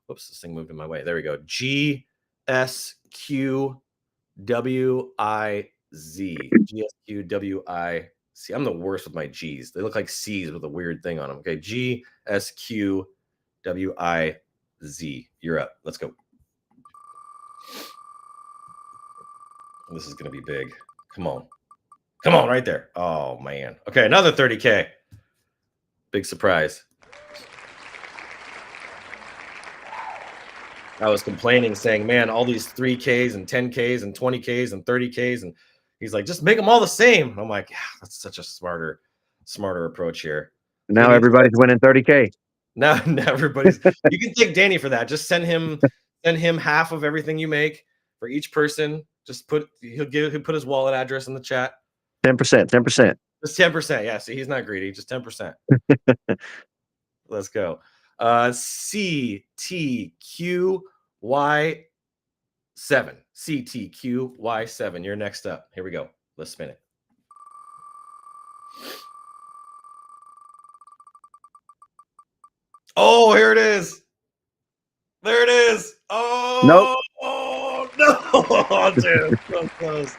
whoops, this thing moved in my way. There we go. GSQWIZ. GSQWIZ. I'm the worst with my G's. They look like C's with a weird thing on them. Okay, GSQWIZ. You're up. Let's go. This is going to be big. Come on. Come on, right there. Oh, man. Okay, another 30K. Big surprise. I was complaining, saying, man, all these 3Ks and 10Ks and 20Ks and 30Ks. And he's like, just make them all the same. I'm like, yeah, that's such a smarter approach here. Now everybody's winning 30K. Now everybody's, you can thank Danny for that. Just send him half of everything you make for each person. Just he'll put his wallet address in the chat. 10%. Just 10%. Yeah, see, he's not greedy. Just 10%. Let's go. CTQY7. CTQY7. You're next up. Here we go. Let's spin it. Oh, here it is. There it is. Oh, nope. Oh, no. Oh, dude, so close.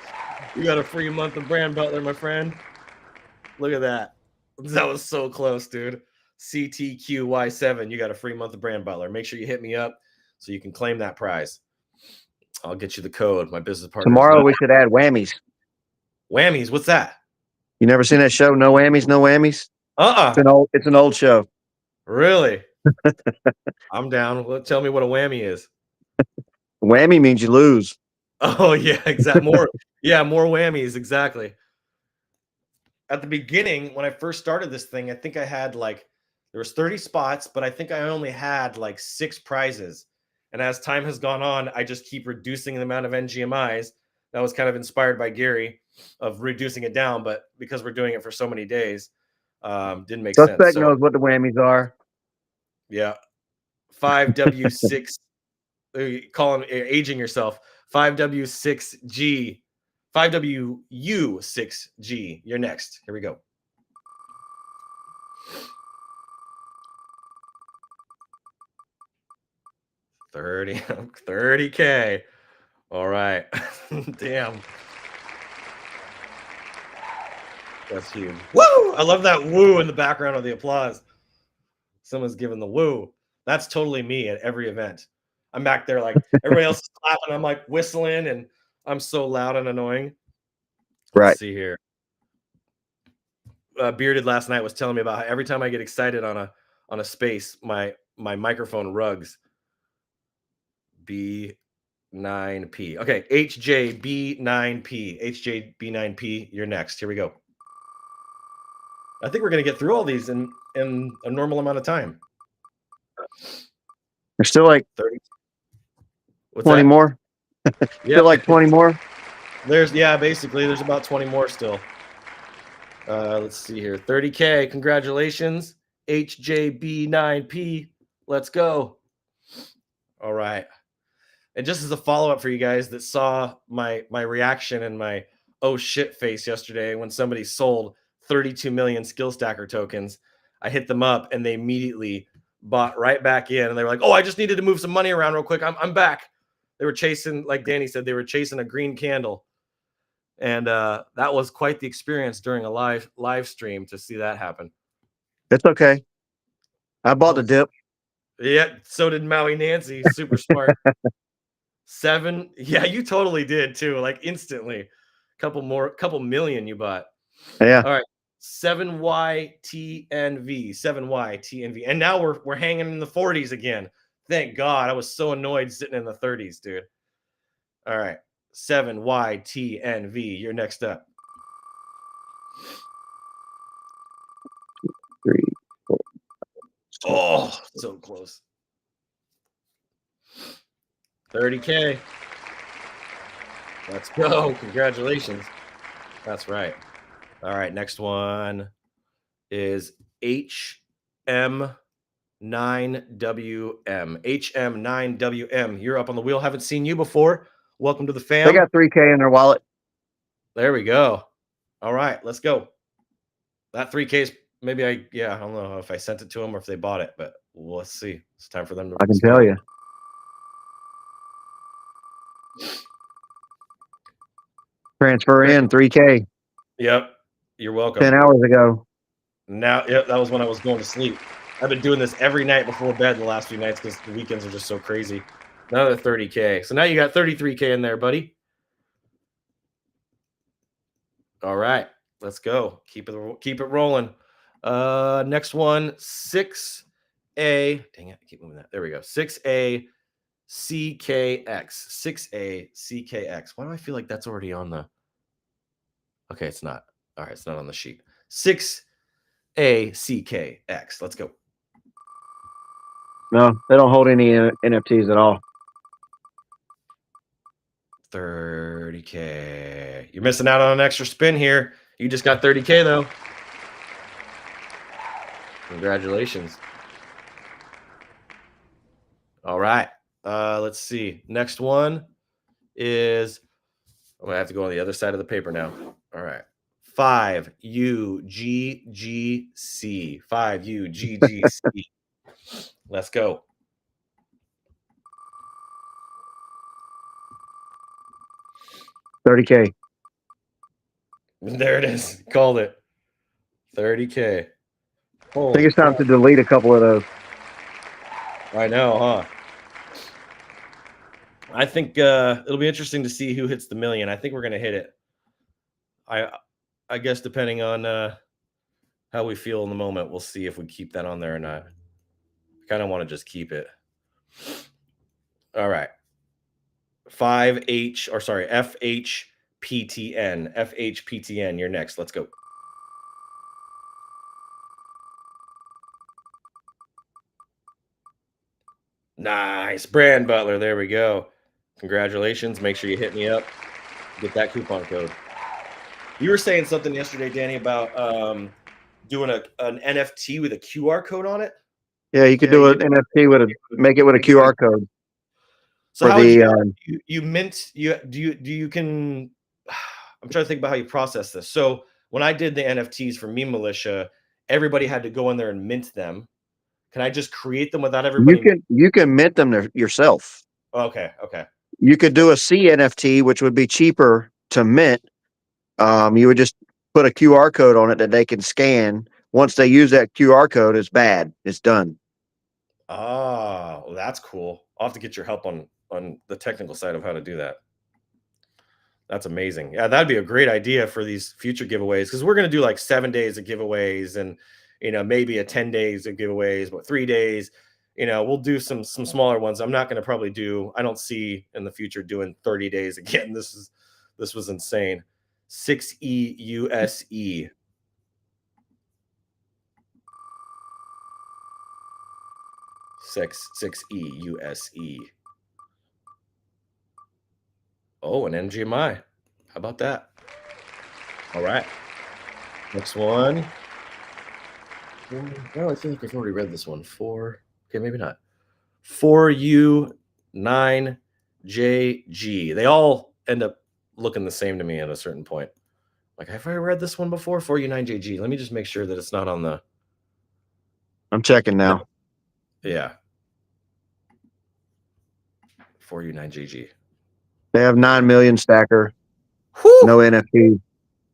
You got a free month of Brand Butler, my friend. Look at that. That was so close, dude. CTQY7. You got a free month of Brand Butler. Make sure you hit me up so you can claim that prize. I'll get you the code. My business partner. Tomorrow we should add whammies. Whammies? What's that? You never seen that show? No whammies, no whammies. It's an old show. Really? I'm down. Well, tell me what a whammy is. Whammy means you lose. Oh yeah, exactly. More whammies. Exactly. At the beginning, when I first started this thing, I think I had there was 30 spots, but I think I only had 6 prizes. And as time has gone on, I just keep reducing the amount of NGMIs. That was kind of inspired by Gary of reducing it down, but because we're doing it for so many days, didn't make sense. Suspect knows what the whammies are. Yeah. 5W6. Call him aging yourself. 5W6G. 5WU6G. You're next. Here we go. $30K. All right. Damn. That's huge. Woo! I love that woo in the background of the applause. Someone's giving the woo. That's totally me at every event. I'm back there everybody else is clapping. I'm whistling, and I'm so loud and annoying. Right. Let's see here. Bearded last night was telling me about how every time I get excited on a space, my microphone rugs. B9P. Okay, HJB9P. HJB9P. You're next. Here we go. I think we're gonna get through all these in a normal amount of time. There's still 30. What's 20 that? more. Still 20 more. Basically there's about 20 more still. Let's see here. 30K. Congratulations. HJB9P. Let's go. All right. And just as a follow-up for you guys that saw my reaction and my oh shit face yesterday when somebody sold 32 million skill stacker tokens, I hit them up and they immediately bought right back in, and they were like, "Oh, I just needed to move some money around real quick. I'm back." They were chasing, like Danny said, they were chasing a green candle, and that was quite the experience during a live stream to see that happen. It's okay. I bought the dip. Yeah, so did Maui Nancy. Super smart. 7. Yeah, you totally did too. Like instantly. Couple million you bought. Yeah. All right. 7YTNV. 7YTNV. And now we're hanging in the 40s again. Thank God. I was so annoyed sitting in the 30s, dude. All right. 7YTNV. You're next up. 3, 4. Oh, so close. 30K. Let's go. Congratulations. That's right. All right. Next one is HM9WM. HM9WM. You're up on the wheel. Haven't seen you before. Welcome to the fam. They got 3K in their wallet. There we go. All right. Let's go. That 3K is maybe I don't know if I sent it to them or if they bought it, but let's see. It's time for them to. I can tell you. Transfer in 3K. Yep. You're welcome. 10 hours ago. Now, yep, that was when I was going to sleep. I've been doing this every night before bed the last few nights because the weekends are just so crazy. Another 30K. So now you got 33K in there, buddy. All right. Let's go. Keep it rolling. Next one, 6A. Dang it, I keep moving that. There we go. 6A CKX. 6A CKX. Why do I feel like that's already on the? Okay, it's not. All right, it's not on the sheet. 6A CKX. Let's go. No, they don't hold any NFTs at all. 30K. You're missing out on an extra spin here. You just got 30K though. Congratulations. All right. Let's see. Next one is I'm gonna have to go on the other side of the paper now. All right. 5UGGC. 5UGGC. Let's go. $30K. There it is. Called it. 30K. I think it's time to delete a couple of those. I know, huh? I think it'll be interesting to see who hits the million. I think we're gonna hit it. I guess depending on how we feel in the moment, we'll see if we keep that on there or not. I kind of want to just keep it. All right. FHPTN. FHPTN, you're next. Let's go. Nice. Brand Butler. There we go. Congratulations. Make sure you hit me up. Get that coupon code. You were saying something yesterday, Danny, about doing an NFT with a QR code on it. Yeah, you could do an NFT with make it with a QR code. So how you mint you can I'm trying to think about how you process this. So when I did the NFTs for Meme Militia, everybody had to go in there and mint them. Can I just create them without everybody? You can mint them yourself. Okay. You could do a CNFT, which would be cheaper to mint. You would just put a QR code on it that they can scan. Once they use that QR code, it's bad. It's done. Oh, well, that's cool. I'll have to get your help on the technical side of how to do that. That's amazing. Yeah, that'd be a great idea for these future giveaways because we're going to do like 7 days of giveaways and, maybe a 10 days of giveaways, but 3 days, we'll do some smaller ones. I'm not going to probably I don't see in the future doing 30 days again. This was insane. 6EUSE. 6EUSE. Oh, an MGMI. How about that? All right. Next one. Well, I feel like I've already read this one. 4. Okay, maybe not. 4U9JG. They all end up looking the same to me at a certain point. Like, have I read this one before? 4U9JG. Let me just make sure that it's not on the. I'm checking now. Yeah. 4U9GG. They have 9 million stacker. Whew! No NFT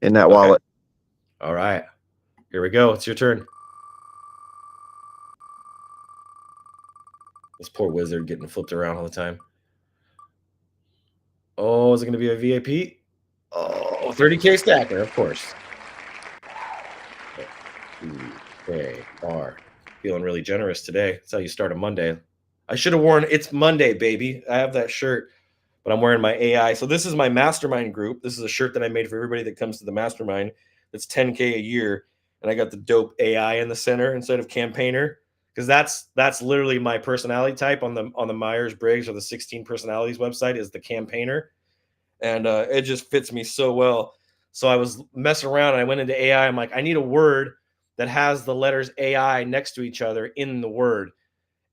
in that wallet. All right. Here we go. It's your turn. This poor wizard getting flipped around all the time. Oh, is it going to be a VIP? Oh, 30K stacker, of course. STKR. Feeling really generous today. That's how you start a Monday. I should have worn It's Monday, baby. I have that shirt, but I'm wearing my AI. So this is my mastermind group. This is a shirt that I made for everybody that comes to the mastermind. That's 10K a year. And I got the dope AI in the center instead of campaigner. Because that's literally my personality type on the Myers-Briggs or the 16 personalities website is the campaigner. And it just fits me so well. So I was messing around and I went into AI. I'm like, I need a word that has the letters AI next to each other in the word.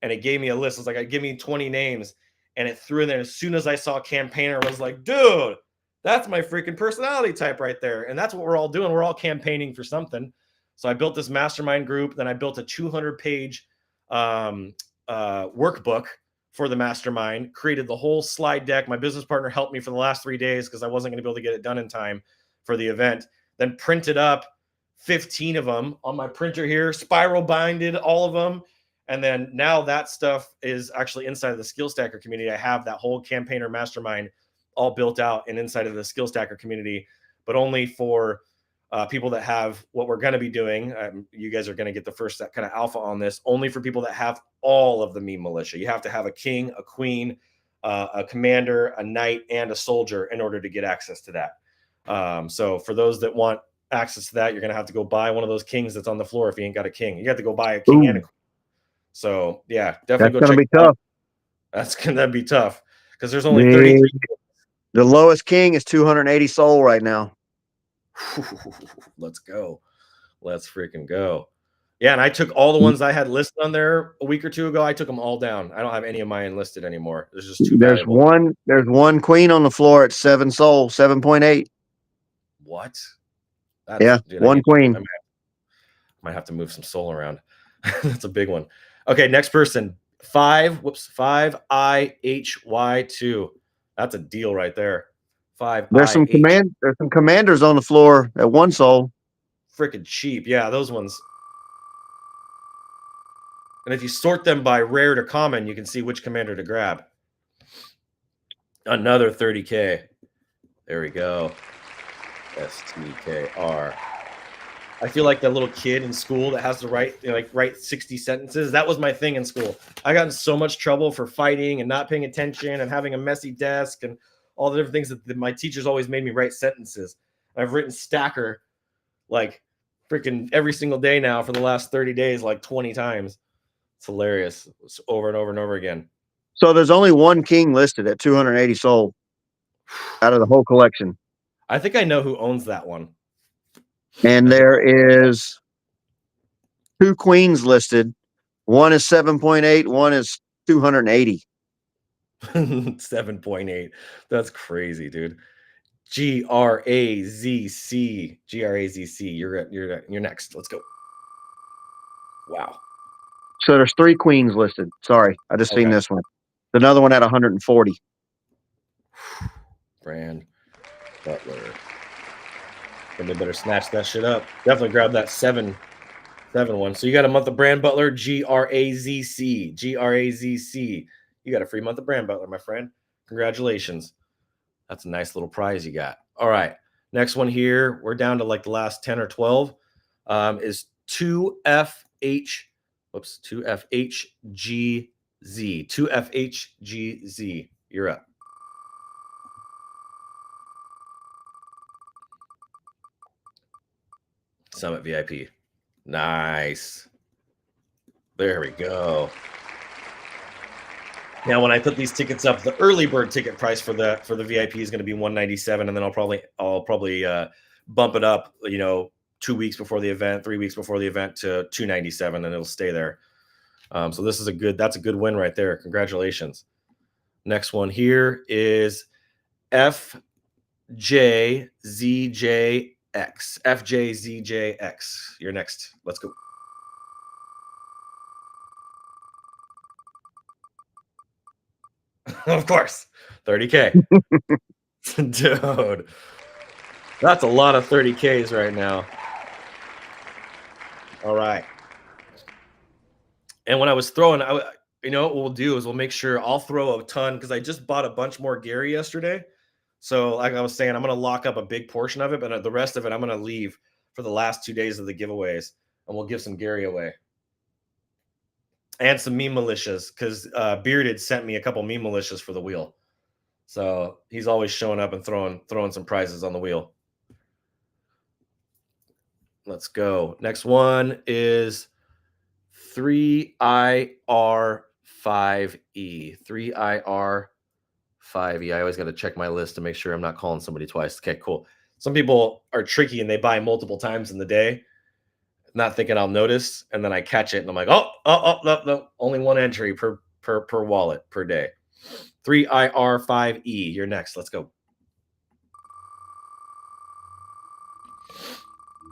And it gave me a list. It was like, give me 20 names. And it threw in there. As soon as I saw campaigner, I was like, dude, that's my freaking personality type right there. And that's what we're all doing. We're all campaigning for something. So I built this mastermind group. Then I built a 200-page workbook for the mastermind, created the whole slide deck. My business partner helped me for the last 3 days because I wasn't going to be able to get it done in time for the event. Then printed up 15 of them on my printer here, spiral binded all of them. And then now that stuff is actually inside of the Skill Stacker community. I have that whole campaigner mastermind all built out and inside of the Skill Stacker community, but only for people that have what we're going to be doing. You guys are going to get the first kind of alpha on this, only for people that have all of the meme militia. You have to have a king, a queen, a commander, a knight, and a soldier in order to get access to that. So for those that want access to that, you're going to have to go buy one of those kings that's on the floor if you ain't got a king. You have to go buy a king and a queen. So yeah, definitely That's go check going to be tough. That's going to be tough because there's only 33. The lowest king is 280 soul right now. Let's go. Let's freaking go. Yeah, and I took all the ones I had listed on there a week or two ago. I took them all down. I don't have any of mine listed anymore. There's just too valuable. There's one queen on the floor at 7 soul, 7.8. What? Dude, one queen. I might have to move some soul around. That's a big one. Okay, next person. 5IHY2. That's a deal right there. 5. There's some commanders on the floor at 1 soul. Freaking cheap. Yeah, those ones. And if you sort them by rare to common, you can see which commander to grab. Another 30K. There we go. STKR. I feel like that little kid in school that has to write 60 sentences. That was my thing in school. I got in so much trouble for fighting and not paying attention and having a messy desk and all the different things that my teachers always made me write sentences. I've written stacker like freaking every single day now for the last 30 days, like 20 times. It's hilarious. It's over and over and over again. So there's only one king listed at 280 soul out of the whole collection. I think I know who owns that one. And there is 2 queens listed. One is 7.8. One is 280. 7.8. That's crazy, dude. GRAZC. You're next. Let's go. Wow. So there's 3 queens listed. Sorry, I just seen this one. Another one at 140. Brand Butler. And they better snatch that shit up. Definitely grab that 7 one. So you got a month of Brand Butler, GRAZC. GRAZC. You got a free month of Brand Butler, my friend. Congratulations. That's a nice little prize you got. All right. Next one here. We're down to like the last 10 or 12. Is 2FHGZ. 2FHGZ. You're up. Summit VIP. Nice. There we go. Now, when I put these tickets up, the early bird ticket price for the VIP is going to be $197, and then I'll probably bump it up, 2 weeks before the event, 3 weeks before the event to $297, and it'll stay there. So that's a good win right there. Congratulations. Next one here is FJZJX. FJZJX. You're next. Let's go. Of course. 30K. Dude. That's a lot of 30Ks right now. All right. And when I was throwing, you know what we'll do is we'll make sure I'll throw a ton because I just bought a bunch more Gary yesterday. So, like I was saying, I'm going to lock up a big portion of it, but the rest of it I'm going to leave for the last 2 days of the giveaways, and we'll give some Gary away and some meme militias because Bearded sent me a couple meme militias for the wheel. So he's always showing up and throwing some prizes on the wheel. Let's go. Next one is 3IR5E. 3IR5E. I always got to check my list to make sure I'm not calling somebody twice. Okay, cool. Some people are tricky and they buy multiple times in the day, not thinking I'll notice, and then I catch it and I'm like, no, only one entry per wallet per day. 3IR5E. You're next. Let's go.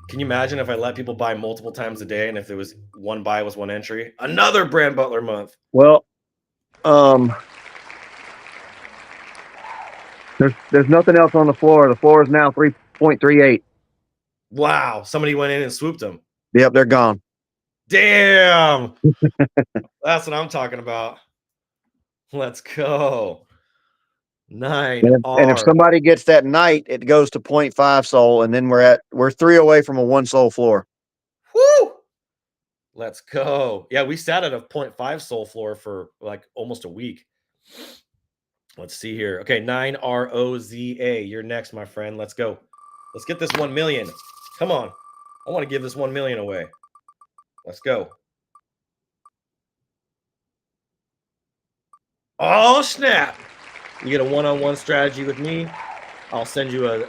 Can you imagine if I let people buy multiple times a day and if there was one buy was one entry? Another Brand Butler month. Well, there's nothing else on the floor. The floor is now 3.38. Wow. Somebody went in and swooped them. Yep, they're gone. Damn. That's what I'm talking about. Let's go. 9. And if somebody gets that night, it goes to 0.5 soul, and then we're 3 away from a 1 soul floor. Woo! Let's go. Yeah, we sat at a 0.5 soul floor for like almost a week. Let's see here. Okay, 9ROZA. You're next, my friend. Let's go. Let's get this 1 million. Come on. I want to give this 1 million away. Let's go. Oh, snap. You get a one-on-one strategy with me. I'll send you a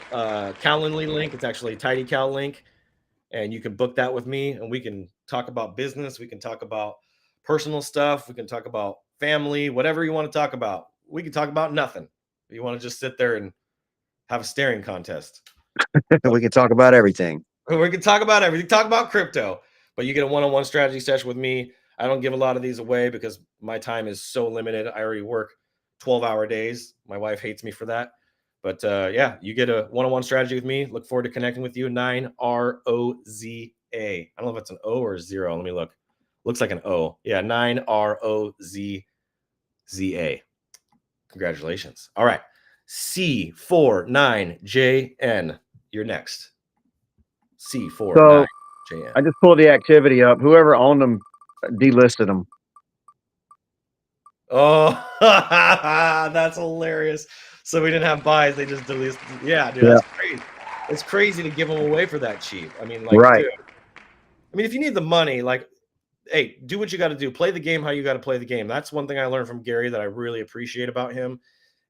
Calendly link. It's actually a TidyCal link. And you can book that with me. And we can talk about business. We can talk about personal stuff. We can talk about family, whatever you want to talk about. We can talk about nothing. If you want to just sit there and have a staring contest. We can talk about everything. We can talk about everything. Talk about crypto. But you get a one-on-one strategy session with me. I don't give a lot of these away because my time is so limited. I already work 12-hour days. My wife hates me for that. But yeah, you get a one-on-one strategy with me. Look forward to connecting with you. 9ROZA. I don't know if it's an O or a 0. Let me look. Looks like an O. Yeah, 9ROZA. Congratulations. All right. C49JN. You're next. C49JN. I just pulled the activity up. Whoever owned them delisted them. Oh, that's hilarious. So we didn't have buys. They just delisted. Yeah, dude, that's crazy. It's crazy to give them away for that cheap. I mean, like, right. Dude, I mean, if you need the money, like, hey, do what you got to do. Play the game how you got to play the game. That's one thing I learned from Gary that I really appreciate about him.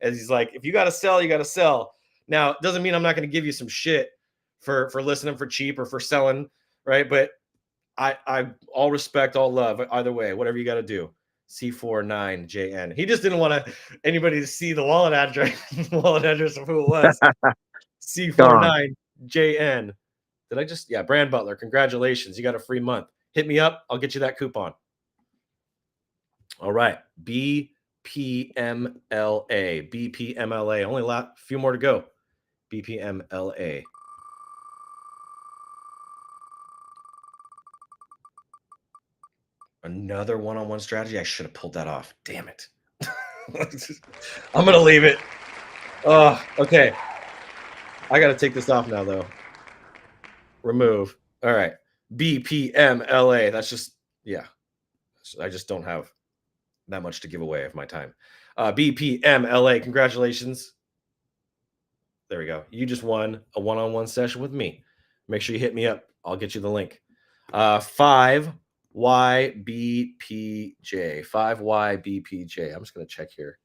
As he's like, if you got to sell, you got to sell. Now, it doesn't mean I'm not going to give you some shit for listening for cheap or for selling, right? But I all respect, all love, either way, whatever you got to do. C49JN. He just didn't want anybody to see the wallet address of who it was. C49JN. Did I just? Yeah, Brand Butler. Congratulations. You got a free month. Hit me up. I'll get you that coupon. All right. BPMLA. BPMLA. Only a few more to go. BPMLA. Another one-on-one strategy. I should have pulled that off. Damn it. I'm going to leave it. Oh, okay. I got to take this off now, though. Remove. All right. BPMLA. That's just, yeah. I just don't have that much to give away of my time. BPMLA. Congratulations. There we go. You just won a one-on-one session with me. Make sure you hit me up. I'll get you the link. 5YBPJ. 5YBPJ. I'm just going to check here.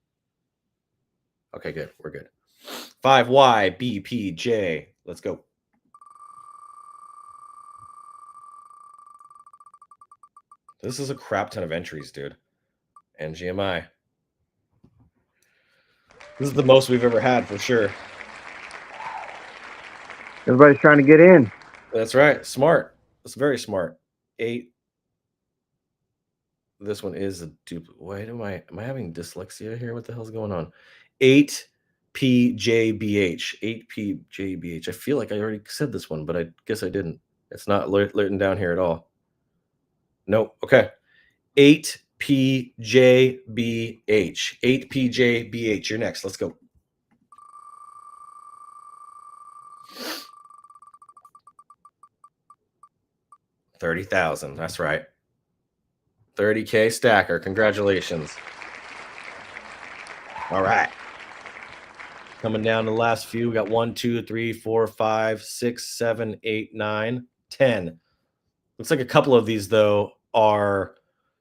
Okay, good. We're good. 5YBPJ. Let's go. This is a crap ton of entries, dude. And GMI. This is the most we've ever had for sure. Everybody's trying to get in. That's right. Smart. That's very smart. 8. This one is a duplicate. Wait, am I having dyslexia here? What the hell's going on? 8PJBH. 8PJBH. I feel like I already said this one, but I guess I didn't. It's not written down here at all. Nope. Okay. 8PJBH. 8PJBH. You're next. Let's go. $30,000. That's right. 30K stacker. Congratulations. All right. Coming down to the last few. We got 1, 2, 3, 4, 5, 6, 7, 8, 9, 10. Looks like a couple of these, though, are...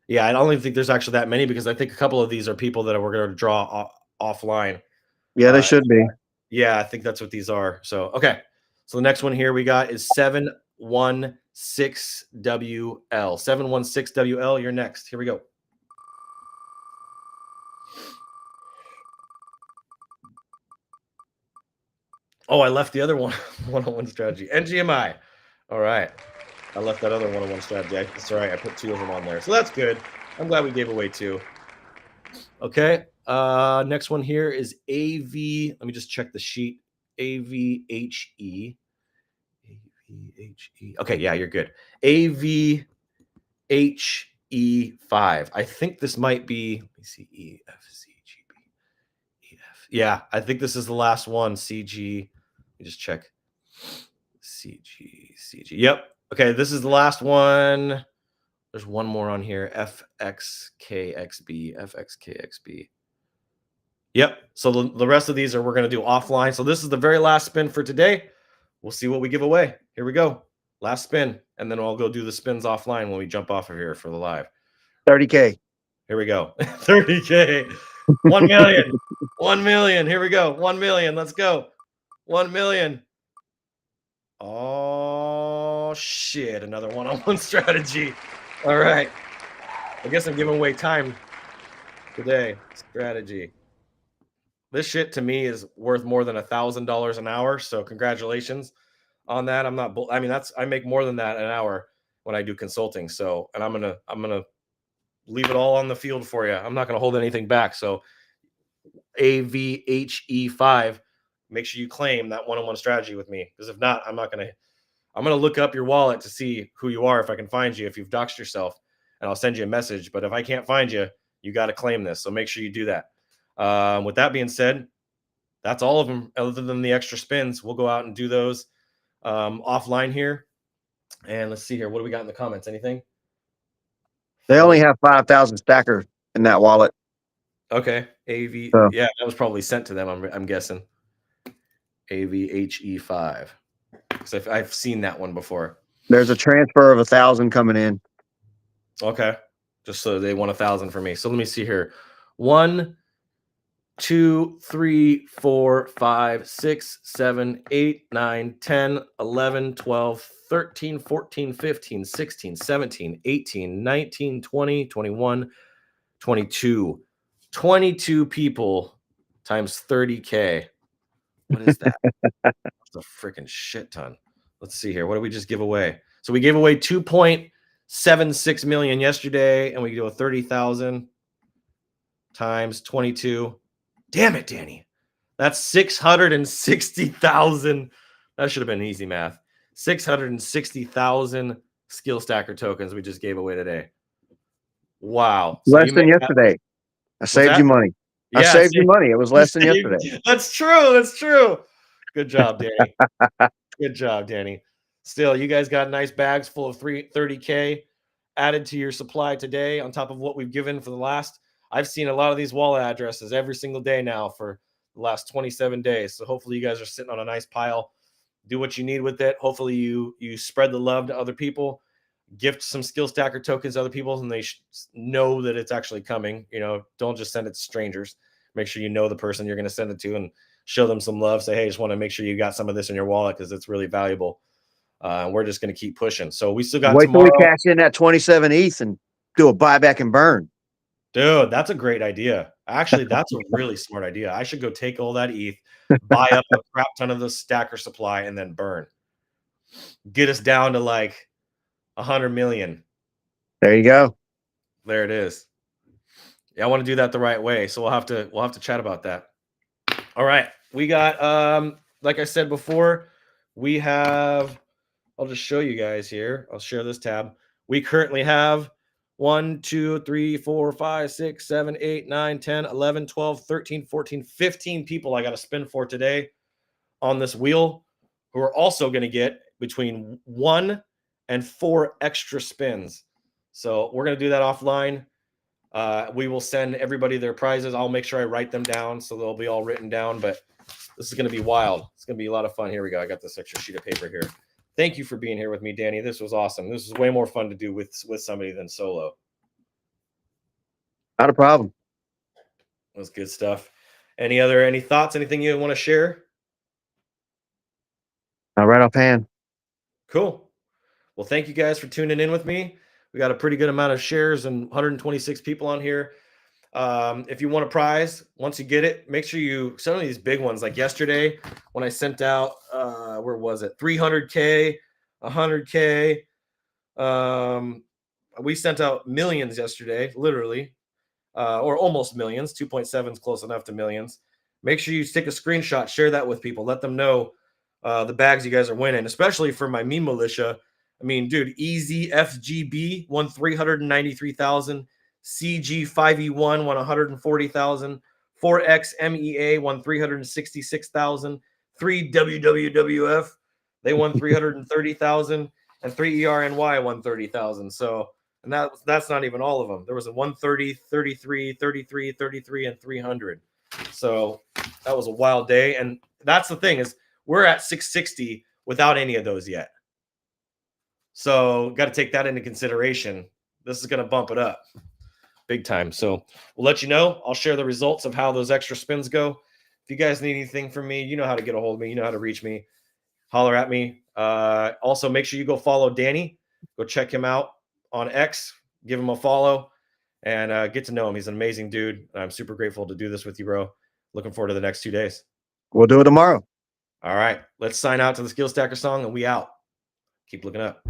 Yeah, I don't even think there's actually that many because I think a couple of these are people that we're going to draw offline. Yeah, they should be. Yeah, I think that's what these are. So, okay. So the next one here we got is 716WL. 716WL, you're next. Here we go. Oh, I left the other one. 101 strategy. NGMI. All right. I left that other 101 strategy. That's right. I put 2 of them on there. So that's good. I'm glad we gave away 2. Okay. Next one here is AV. Let me just check the sheet. AVHE. AVHE. Okay, yeah, you're good. AVHE5. I think this might be, let me see, EFCGB. EF. Yeah, I think this is the last one. CG. Let me just check. CG. Yep. Okay, this is the last one. There's one more on here. FXKXB. Yep. So the rest of these we're going to do offline. So this is the very last spin for today. We'll see what we give away. Here we go. Last spin. And then I'll go do the spins offline when we jump off of here for the live. 30K. Here we go. 30K. 1 million. 1 million. Here we go. 1 million. Let's go. 1 million. Oh, shit. Another one-on-one strategy. All right. I guess I'm giving away time today. Strategy. This shit to me is worth more than $1,000 an hour. So congratulations on that. I make more than that an hour when I do consulting. So, and I'm going to leave it all on the field for you. I'm not going to hold anything back. So AVHE5, make sure you claim that one-on-one strategy with me. Because if not, I'm going to look up your wallet to see who you are. If I can find you, if you've doxed yourself, and I'll send you a message. But if I can't find you, you got to claim this. So make sure you do that. With that being said, that's all of them other than the extra spins. We'll go out and do those offline here. And let's see here. What do we got in the comments? Anything? They only have 5,000 stacker in that wallet. Okay. AV. So. Yeah, that was probably sent to them, I'm guessing. AVHE5. Because I've seen that one before. There's a transfer of 1,000 coming in. Okay. Just so they want 1,000 for me. So let me see here. 1, 2, 3, 4, 5, 6, 7, 8, 9, 10, 11, 12, 13, 14, 15, 16, 17, 18, 19, 20, 21, 22. 22 people times 30K. What is that? That's a freaking shit ton. Let's see here. What did we just give away? So we gave away 2.76 million yesterday, and we do a 30,000 times 22. Damn it, Danny. That's 660,000. That should have been easy math. 660,000 skill stacker tokens we just gave away today. Wow. So less than yesterday. I saved you money. Yeah, I saved you money. It was less than yesterday. That's true. That's true. Good job, Danny. Good job, Danny. Still, you guys got nice bags full of 30K added to your supply today on top of what we've given for the last. I've seen a lot of these wallet addresses every single day now for the last 27 days. So hopefully you guys are sitting on a nice pile. Do what you need with it. Hopefully you spread the love to other people. Gift some skill stacker tokens to other people, and they know that it's actually coming. Don't just send it to strangers. Make sure you know the person you're going to send it to and show them some love. Say, hey, just want to make sure you got some of this in your wallet because it's really valuable. We're just going to keep pushing. So we still got Wait tomorrow. Till we cash in that 27 ETH and do a buyback and burn. Dude, that's a great idea. Actually, that's a really smart idea. I should go take all that ETH, buy up a crap ton of the stacker supply, and then burn. Get us down to like 100 million. There you go. There it is. Yeah, I want to do that the right way. So we'll have to chat about that. All right. We got like I said before, we have, I'll just show you guys here. I'll share this tab. We currently have 1, 2, 3, 4, 5, 6, 7, 8, 9, 10, 11, 12, 13, 14, 15 people I got to spin for today on this wheel who are also going to get between 1 and 4 extra spins. So we're going to do that offline. We will send everybody their prizes. I'll make sure I write them down so they'll be all written down, but this is going to be wild. It's going to be a lot of fun. Here we go. I got this extra sheet of paper here. Thank you for being here with me, Danny. This was awesome. This is way more fun to do with somebody than solo. Not a problem. That was good stuff. Any thoughts, anything you want to share? Not right offhand. Cool. Well, thank you guys for tuning in with me. We got a pretty good amount of shares and 126 people on here. If you want a prize, once you get it, make sure you send these big ones. Like yesterday when I sent out, where was it? 300K, 100K. We sent out millions yesterday, literally, or almost millions. 2.7 is close enough to millions. Make sure you take a screenshot, share that with people. Let them know the bags you guys are winning, especially for my meme militia. I mean, dude, Easy FGB won 393,000. CG5E1 won 140,000. 4X MEA won 366,000. 3 WWWF, they won 330,000. And 3ERNY won 30,000. So, and that's not even all of them. There was a 130, 33, 33, 33, and 300. So that was a wild day. And that's the thing is we're at 660 without any of those yet. So got to take that into consideration. This is going to bump it up big time. So we'll let you know. I'll share the results of how those extra spins go. If you guys need anything from me, you know how to get a hold of me. You know how to reach me. Holler at me. Also, make sure you go follow Danny. Go check him out on X. Give him a follow and get to know him. He's an amazing dude. I'm super grateful to do this with you, bro. Looking forward to the next 2 days. We'll do it tomorrow. All right. Let's sign out to the Skill Stacker song and we out. Keep looking up.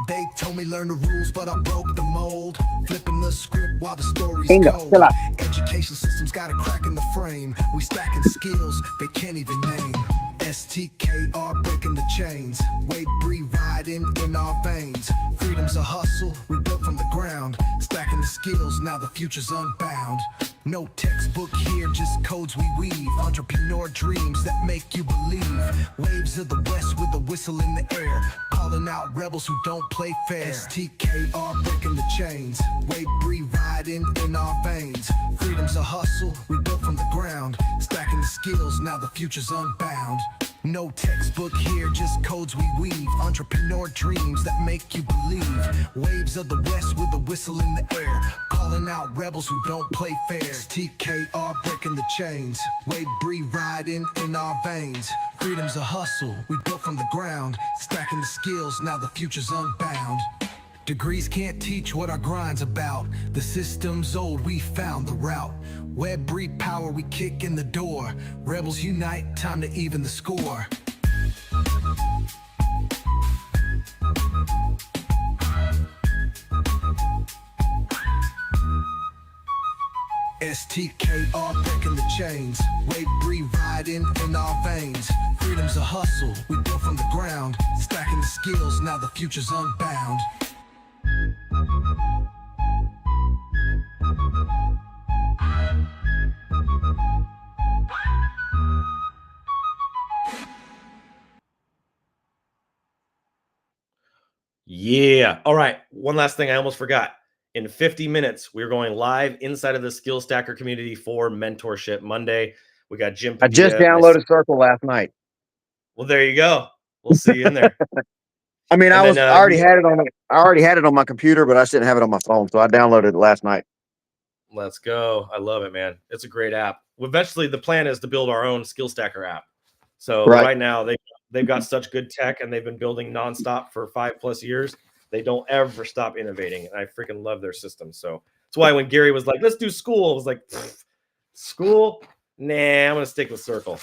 They told me learn the rules, but I broke the mold. Flipping the script while the story's Bingo, cold. chill out. Education system's got a crack in the frame. We stacking skills they can't even name. STKR breaking the chains. Weight breathe riding in our veins. Freedom's a hustle, we built from the ground. Stacking the skills, now the future's unbound. No textbook here, just codes we weave. Entrepreneur dreams that make you believe. Waves of the west with a whistle in the air. Calling out rebels who don't play fair. STKR breaking the chains. Weight breathe riding in our veins. Freedom's a hustle, we built from the ground. Stacking the skills, now the future's unbound. No textbook here, just codes we weave. Entrepreneur dreams that make you believe. Waves of the west with a whistle in the air. Calling out rebels who don't play fair. STKR breaking the chains. Weight breathe riding in our veins. Freedom's a hustle, we built from the ground. Stacking the skills, now the future's unbound. Degrees can't teach what our grind's about. The system's old, we found the route. Web breed power, we kick in the door. Rebels unite, time to even the score. STKR breaking the chains. Weight breathe riding in our veins. Freedom's a hustle, we built from the ground. Stacking the skills, now the future's unbound. Yeah. All right. One last thing I almost forgot. In 50 minutes, we're going live inside of the Skill Stacker community for mentorship Monday. We got Jim. I just downloaded Circle last night. Well, there you go. We'll see you in there. I mean, I already had it on my computer, but I just didn't have it on my phone, so I downloaded it last night. Let's go. I love it, man. It's a great app. Eventually, the plan is to build our own Skill Stacker app. So right now, they've got such good tech, and they've been building nonstop for 5+ years. They don't ever stop innovating, and I freaking love their system. So that's why when Gary was like, "Let's do school," I was like, "School? Nah, I'm gonna stick with Circle."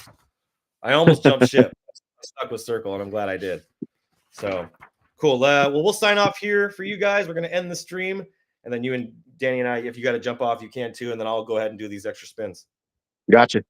I almost jumped ship. I stuck with circle, and I'm glad I did. So cool. Well, we'll sign off here for you guys. We're going to end the stream, and then you and Danny and I, if you got to jump off, you can too, and then I'll go ahead and do these extra spins. Gotcha.